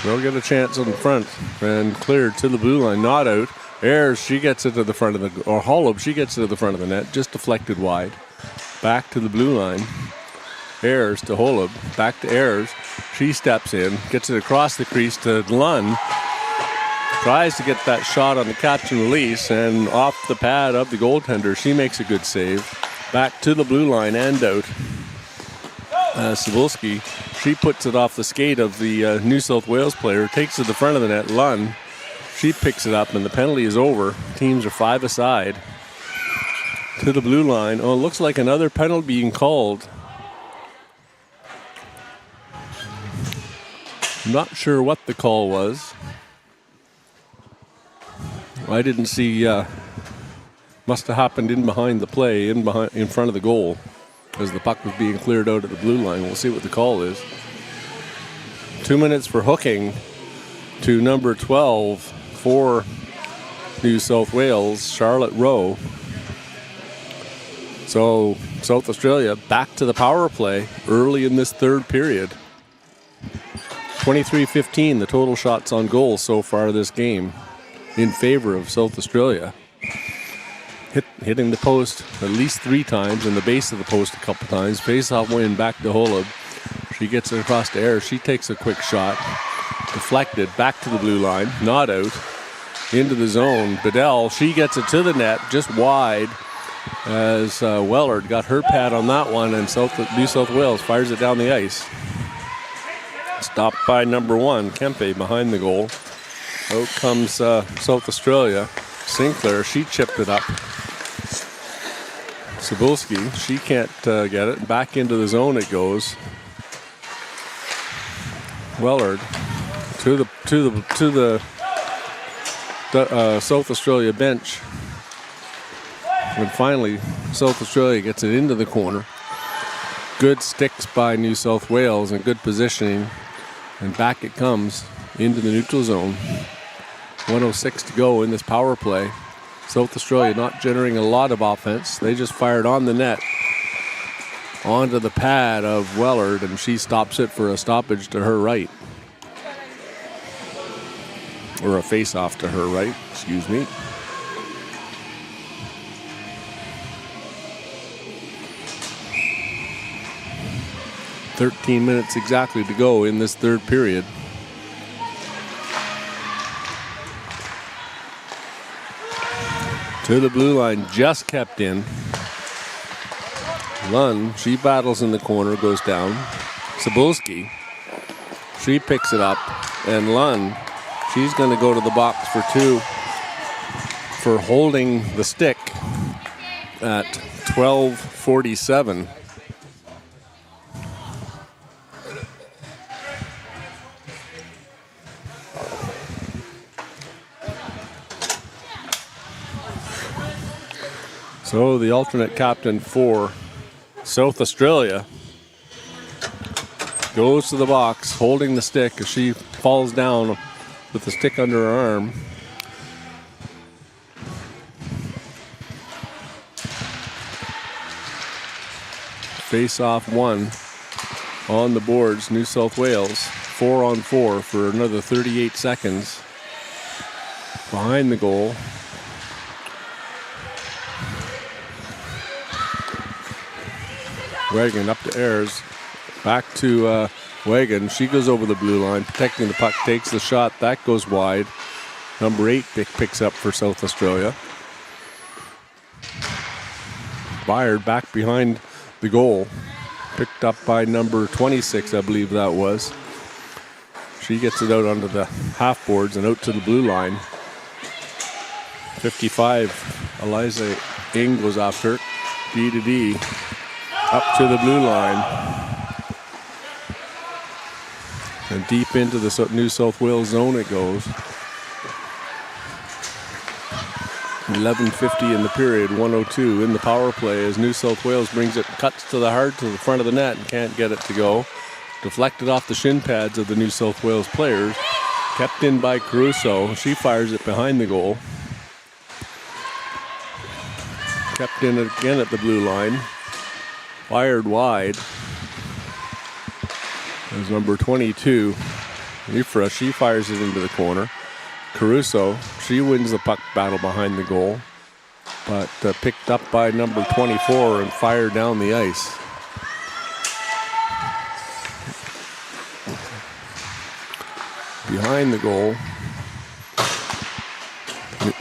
They'll get a chance in front and cleared to the blue line. Not out. Ayers, she gets it to the front of the, or Holub, she gets it to the front of the net, just deflected wide. Back to the blue line. Ayers to Holub. Back to Ayers. She steps in, gets it across the crease to Lund. Tries to get that shot on the catch and release, and off the pad of the goaltender, she makes a good save. Back to the blue line and out. Cebulski, she puts it off the skate of the New South Wales player, takes it to the front of the net. Lund, she picks it up, and the penalty is over. Teams are 5 aside. To the blue line. Oh, it looks like another penalty being called. I'm not sure what the call was. I didn't see. Must have happened in behind the play, in front of the goal, as the puck was being cleared out at the blue line. We'll see what the call is. 2 minutes for hooking to number 12 for New South Wales, Charlotte Rowe. So South Australia back to the power play early in this third period. 23-15 the total shots on goal so far this game in favor of South Australia. Hitting the post at least 3 times and the base of the post a couple times. Face-off win back to Holub. She gets it across to Ayers. She takes a quick shot. Deflected back to the blue line. Not out. Into the zone. Bedell, she gets it to the net just wide as Wellard got her pad on that one, and New South Wales fires it down the ice. Stopped by number 1, Kempe, behind the goal. Out comes South Australia. Sinclair, she chipped it up. Cebulski, she can't get it. Back into the zone it goes. Wellard to the South Australia bench. And finally, South Australia gets it into the corner. Good sticks by New South Wales and good positioning. And back it comes into the neutral zone. 1:06 to go in this power play. South Australia not generating a lot of offense. They just fired on the net onto the pad of Wellard, and she stops it for a stoppage to her right. Or a face-off to her right, excuse me. "13 minutes exactly to go in this third period. To the blue line, just kept in. Lund, she battles in the corner, goes down. Cebulski, she picks it up. And Lund, she's going to go to the box for 2 for holding the stick at 12:47. So the alternate captain for South Australia goes to the box, holding the stick as she falls down with the stick under her arm. Face-off 1 on the boards, New South Wales. 4-on-4 for another 38 seconds. Behind the goal. Wagon up to Ayers. Back to Wagon. She goes over the blue line, protecting the puck, takes the shot. That goes wide. Number 8 picks up for South Australia. Fired back behind the goal. Picked up by number 26, I believe that was. She gets it out onto the half boards and out to the blue line. 55, Eliza Ing goes after it. D to D. Up to the blue line. And deep into the New South Wales zone it goes. 11:50 in the period, 1:02 in the power play as New South Wales brings it, cuts to the front of the net and can't get it to go. Deflected off the shin pads of the New South Wales players. Kept in by Caruso. She fires it behind the goal. Kept in again at the blue line. Fired wide. There's number 22, Ifra. She fires it into the corner. Caruso, she wins the puck battle behind the goal, but picked up by number 24 and fired down the ice. Behind the goal,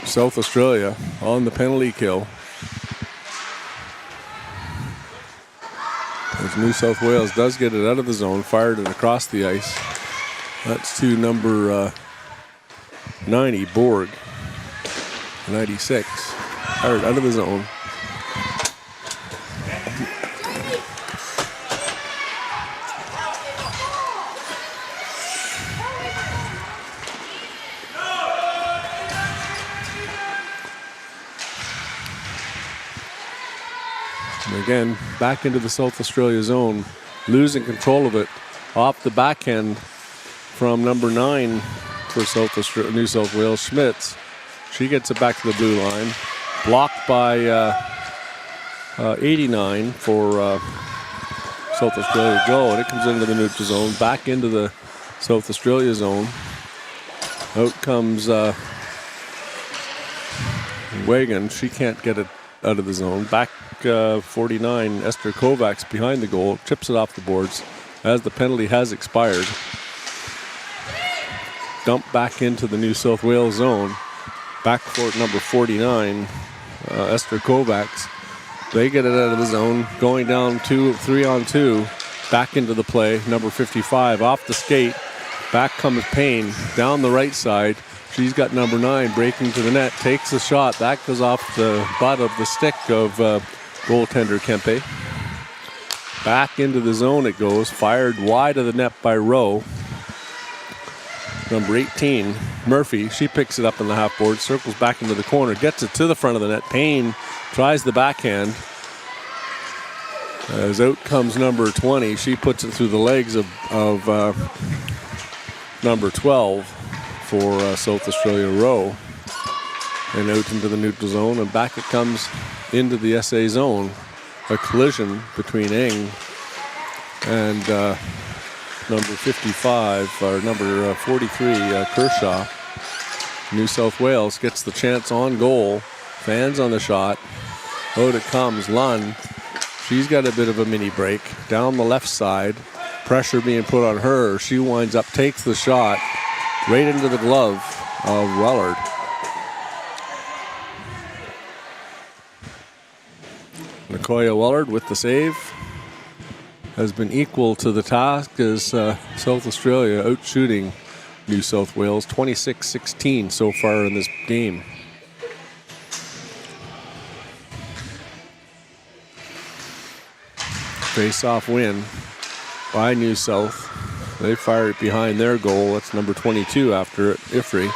South Australia on the penalty kill. As New South Wales does get it out of the zone, fired it across the ice. That's to number 90, Borg. 96, fired out of the zone. And again, back into the South Australia zone, losing control of it off the backhand from number 9 for New South Wales, Schmitz. She gets it back to the blue line. Blocked by 89 for South Australia go, and it comes into the neutral zone, back into the South Australia zone. Out comes Wagon. She can't get it out of the zone. Back 49, Esther Kovacs behind the goal, chips it off the boards as the penalty has expired. Dumped back into the New South Wales zone. Backcourt number 49, Esther Kovacs. They get it out of the zone, going down 3-on-2. Back into the play, number 55 off the skate. Back comes Payne down the right side. She's got number 9 breaking to the net, takes the shot. That goes off the butt of the stick of goaltender Kempe. Back into the zone it goes, fired wide of the net by Rowe. Number 18, Murphy, she picks it up in the half board, circles back into the corner, gets it to the front of the net. Payne tries the backhand. As out comes number 20, she puts it through the legs of number 12 for South Australia, Rowe. And out into the neutral zone, and back it comes into the SA zone. A collision between Ing and number 55, or number 43, Kershaw. New South Wales gets the chance on goal. Fans on the shot. Out it comes, Lund. She's got a bit of a mini break. Down the left side. Pressure being put on her. She winds up, takes the shot right into the glove of Wellard. Nicoya Wellard with the save. Has been equal to the task as South Australia out shooting New South Wales 26-16 so far in this game. Face-off win by New South. They fire it behind their goal. That's number 22 after it, Ifri.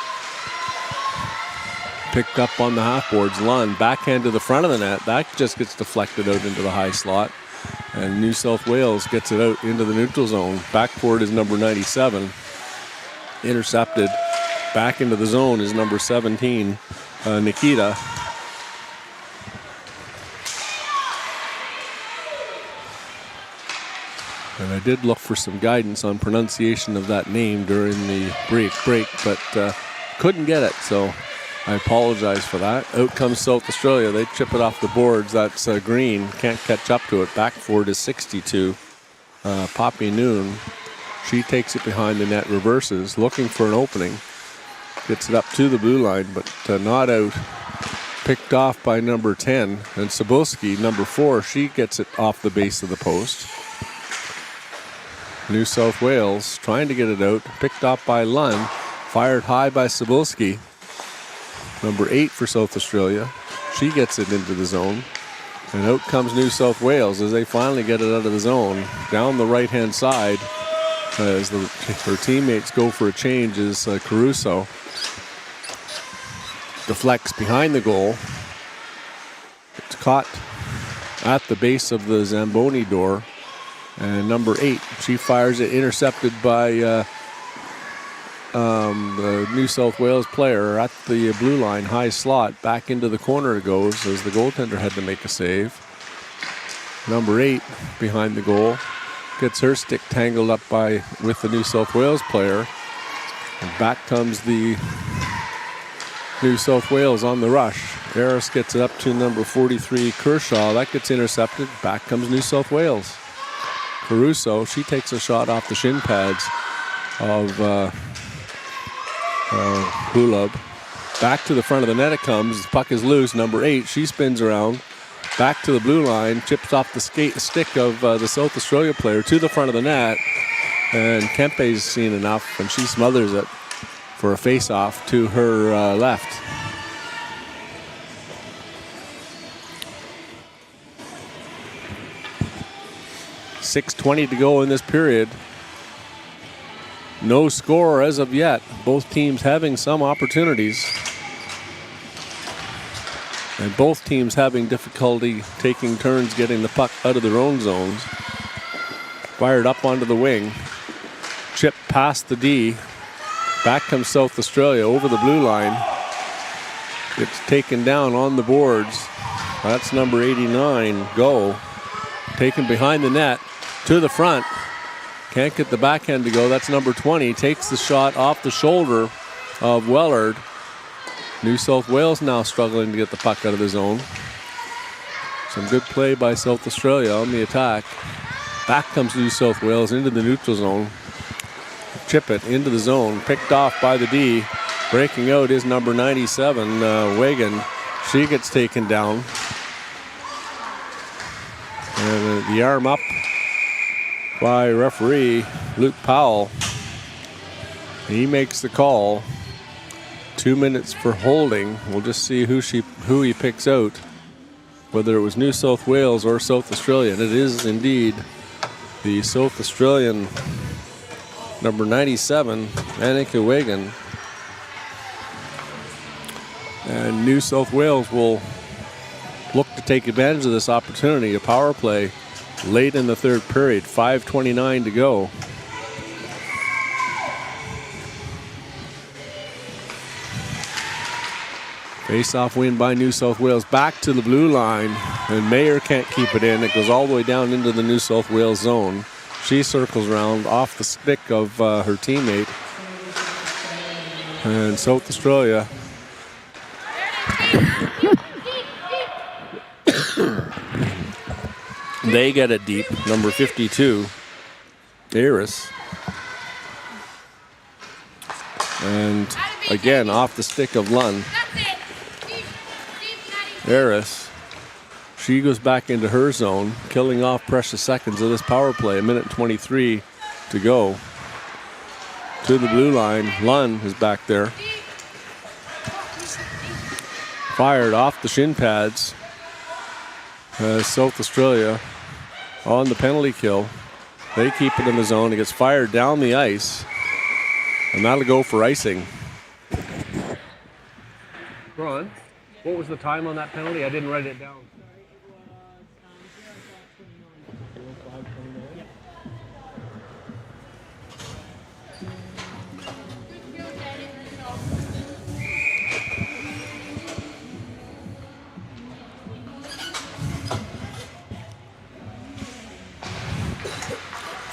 Picked up on the half boards. Lund, backhand to the front of the net. That just gets deflected out into the high slot. And New South Wales gets it out into the neutral zone. Backboard is number 97. Intercepted. Back into the zone is number 17, Nikita. And I did look for some guidance on pronunciation of that name during the break, but couldn't get it. So I apologize for that. Out comes South Australia. They chip it off the boards. That's Green. Can't catch up to it. Back forward is 62. Poppy Noon. She takes it behind the net, reverses, looking for an opening. Gets it up to the blue line, but not out. Picked off by number 10. And Cebulski, number 4, she gets it off the base of the post. New South Wales trying to get it out. Picked off by Lund. Fired high by Cebulski. Number 8 for South Australia. She gets it into the zone. And out comes New South Wales as they finally get it out of the zone. Down the right-hand side as her teammates go for a change is Caruso. Deflects behind the goal. It's caught at the base of the Zamboni door. And number 8, she fires it, intercepted by the New South Wales player at the blue line, high slot. Back into the corner it goes as the goaltender had to make a save. Number 8 behind the goal gets her stick tangled up with the New South Wales player. And back comes the New South Wales on the rush. Harris gets it up to number 43, Kershaw. That gets intercepted. Back comes New South Wales. Caruso, she takes a shot off the shin pads of Hulub. Back to the front of the net it comes. The puck is loose. Number 8, she spins around. Back to the blue line. Chips off the stick of the South Australia player to the front of the net. And Kempe's seen enough, and she smothers it for a face-off to her left. .6:20 to go in this period. No score as of yet. Both teams having some opportunities. And both teams having difficulty taking turns getting the puck out of their own zones. Fired up onto the wing. Chip past the D. Back comes South Australia over the blue line. It's taken down on the boards. That's number 89, Go. Taken behind the net to the front. Can't get the backhand to go. That's number 20. Takes the shot off the shoulder of Wellard. New South Wales now struggling to get the puck out of the zone. Some good play by South Australia on the attack. Back comes New South Wales into the neutral zone. Chip it into the zone. Picked off by the D. Breaking out is number 97, Wagan. She gets taken down. And the arm up by referee Luke Powell. He makes the call. 2 minutes for holding. We'll just see who he picks out, whether it was New South Wales or South Australia. And it is indeed the South Australian number 97, Annika Wagan. And New South Wales will look to take advantage of this opportunity. A power play late in the third period, 5:29 to go. Face-off win by New South Wales. Back to the blue line, and Mayer can't keep it in. It goes all the way down into the New South Wales zone. She circles around off the stick of her teammate. And South Australia they get it deep. Number 52, Aris. And again, off the stick of Lund. Aris, she goes back into her zone, killing off precious seconds of this power play. 1:23 to go. To the blue line, Lund is back there. Fired off the shin pads. South Australia on the penalty kill. They keep it in the zone. It gets fired down the ice. And that'll go for icing. Ron, what was the time on that penalty? I didn't write it down.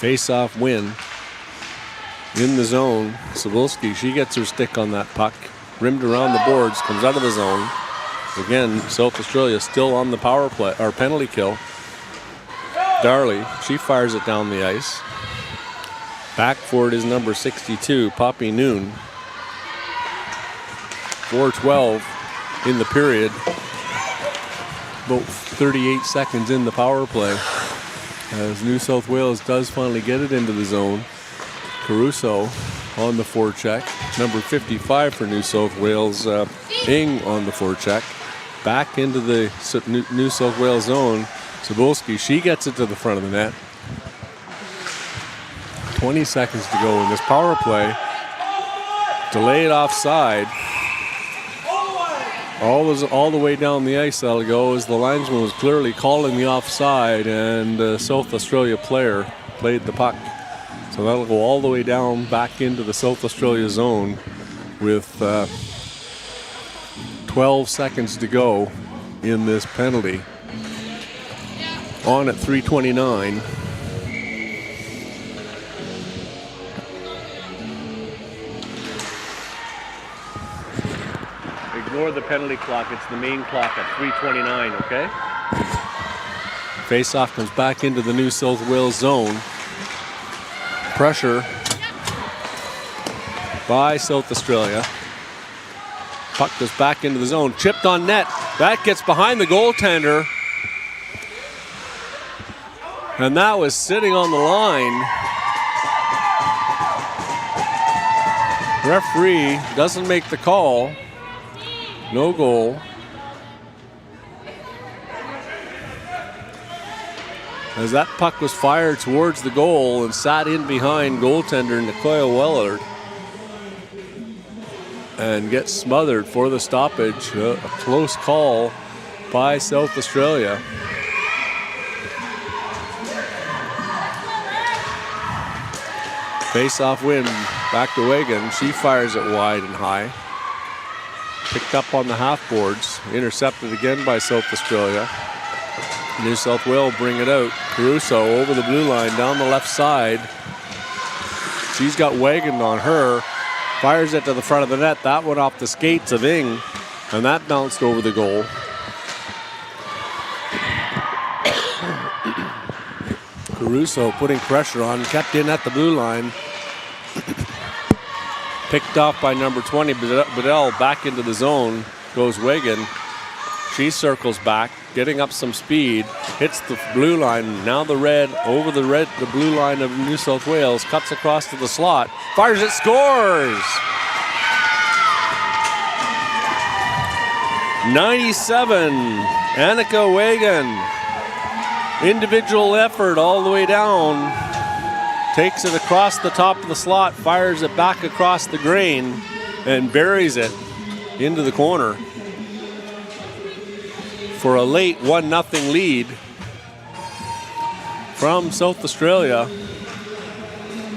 Face-off win in the zone. Cebulski, she gets her stick on that puck. rimmed around the boards, comes out of the zone. Again, South Australia still on the power play or penalty kill. Darley, she fires it down the ice. Back for it is number 62, Poppy Noon. 4:12 in the period. About 38 seconds in the power play. As New South Wales does finally get it into the zone. Caruso on the forecheck. Number 55 for New South Wales, Ing on the forecheck. Back into the New South Wales zone. Cebulski, she gets it to the front of the net. 20 seconds to go in this power play. Delayed offside. All the way down the ice that'll go as the linesman was clearly calling the offside, and the South Australia player played the puck. So that'll go all the way down back into the South Australia zone with 12 seconds to go in this penalty. On at 3:29. Ignore the penalty clock, it's the main clock at 3:29, okay? Face-off comes back into the New South Wales zone. Pressure by South Australia. Puck goes back into the zone, chipped on net. That gets behind the goaltender. And that was sitting on the line. Referee doesn't make the call. No goal. As that puck was fired towards the goal and sat in behind goaltender Nicoya Wellard and gets smothered for the stoppage. A close call by South Australia. Face-off win back to Wagan. She fires it wide and high. Picked up on the half boards. Intercepted again by South Australia. New South Wales bring it out. Caruso over the blue line down the left side. She's got Wagan on her. Fires it to the front of the net. That went off the skates of Ing, and that bounced over the goal. Caruso putting pressure on, kept in at the blue line. Picked off by number 20, Bedell, back into the zone. Goes Wagan. She circles back, getting up some speed, hits the blue line. Now the red, over the blue line of New South Wales, cuts across to the slot, fires it, scores! 97, Annika Wagan. Individual effort all the way down. Takes it across the top of the slot, fires it back across the grain, and buries it into the corner for a late 1-0 lead from South Australia.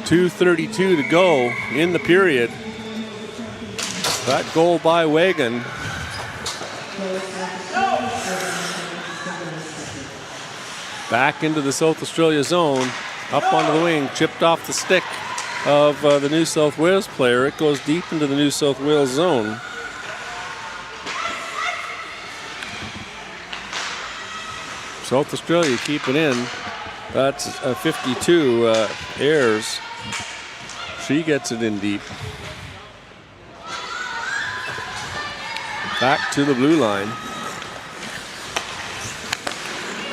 2:32 to go in the period. That goal by Wagan. Back into the South Australia zone. Up onto the wing, chipped off the stick of the New South Wales player. It goes deep into the New South Wales zone. South Australia keep it in. That's 52, Ayers. She gets it in deep. Back to the blue line.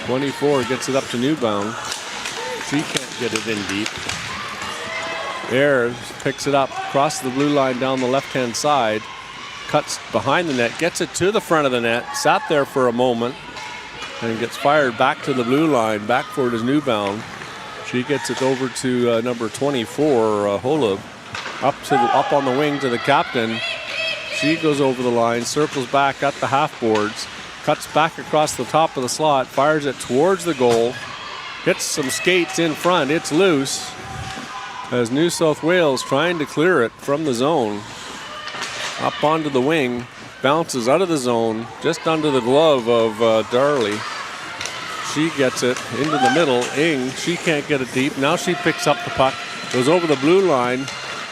24 gets it up to Newbound. She can't get it in deep. Ayers picks it up across the blue line down the left-hand side. Cuts behind the net, gets it to the front of the net. Sat there for a moment and gets fired back to the blue line. Back for it is Newbound. She gets it over to number 24, Holub. Up on the wing to the captain. She goes over the line, circles back at the half boards. Cuts back across the top of the slot, fires it towards the goal. Hits some skates in front. It's loose as New South Wales trying to clear it from the zone. Up onto the wing. Bounces out of the zone just under the glove of Darley. She gets it into the middle. Ing, she can't get it deep. Now she picks up the puck. Goes over the blue line.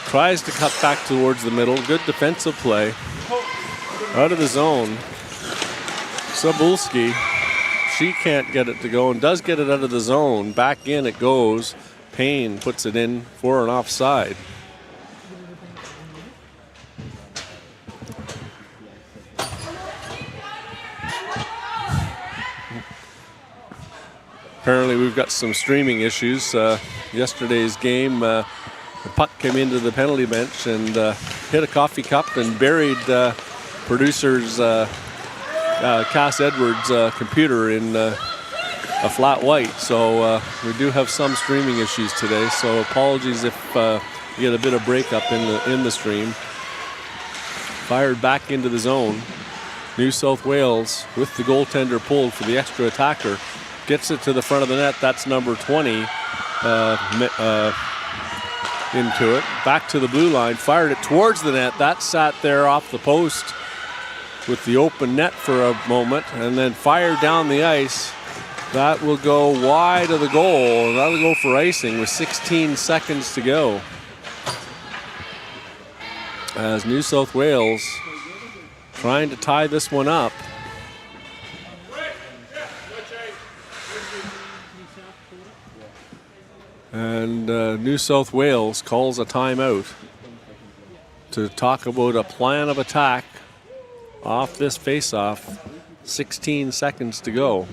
Tries to cut back towards the middle. Good defensive play. Out of the zone. Sabulski, she can't get it to go and does get it out of the zone. Back in it goes. Payne puts it in for an offside. Apparently we've got some streaming issues. Yesterday's game, the puck came into the penalty bench and hit a coffee cup and buried producer's Cass Edwards' computer in a flat white. So we do have some streaming issues today. So apologies if you get a bit of breakup in the stream. Fired back into the zone. New South Wales with the goaltender pulled for the extra attacker. Gets it to the front of the net. That's number 20 into it. Back to the blue line. Fired it towards the net. That sat there off the post with the open net for a moment. And then fired down the ice. That will go wide of the goal. That'll go for icing with 16 seconds to go. As New South Wales trying to tie this one up. And New South Wales calls a timeout to talk about a plan of attack off this face-off. 16 seconds to go.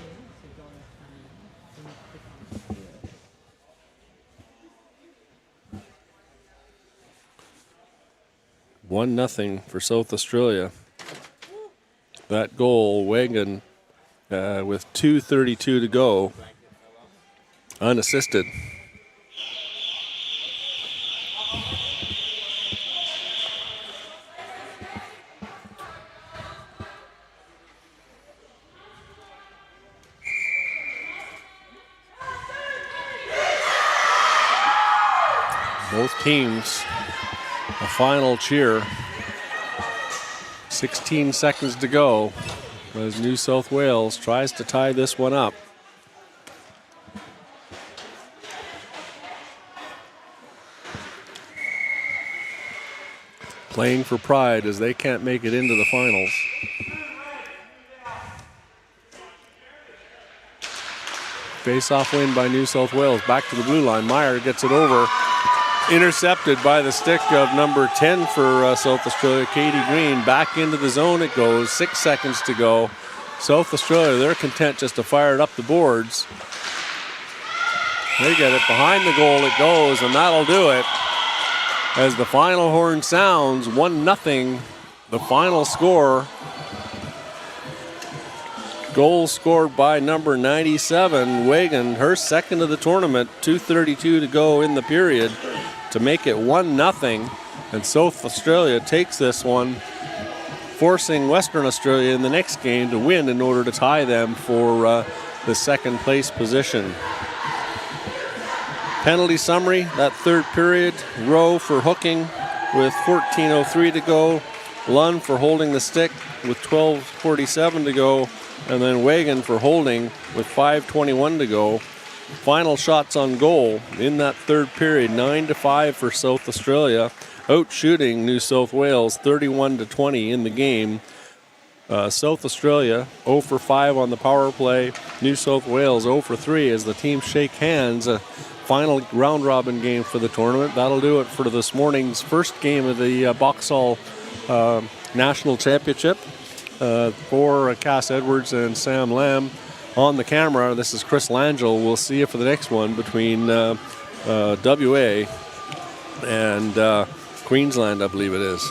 One nothing for South Australia. That goal, Wagon, with 2:32 to go, unassisted. Both teams, a final cheer. 16 seconds to go as New South Wales tries to tie this one up. Playing for pride as they can't make it into the finals. Face-off win by New South Wales. Back to the blue line. Meyer gets it over. Intercepted by the stick of number 10 for South Australia, Katie Green. Back into the zone it goes. 6 seconds to go. South Australia, they're content just to fire it up the boards. They get it behind the goal it goes, and that'll do it. As the final horn sounds, 1-0, the final score. Goal scored by number 97, Wagon, her second of the tournament. 2:32 to go in the period to make it 1-0. And South Australia takes this one, forcing Western Australia in the next game to win in order to tie them for the second place position. Penalty summary, that third period. Rowe for hooking with 14:03 to go. Lund for holding the stick with 12:47 to go. And then Wagon for holding with 5:21 to go. Final shots on goal in that third period, 9-5 for South Australia. Out shooting New South Wales 31-20 in the game. South Australia 0 for 5 on the power play. New South Wales 0 for 3 as the teams shake hands. Final round robin game for the tournament. That'll do it for this morning's first game of the BOXALL National Championship. For Cass Edwards and Sam Lamb on the camera, this is Chris Langell. We'll see you for the next one between WA and Queensland, I believe it is.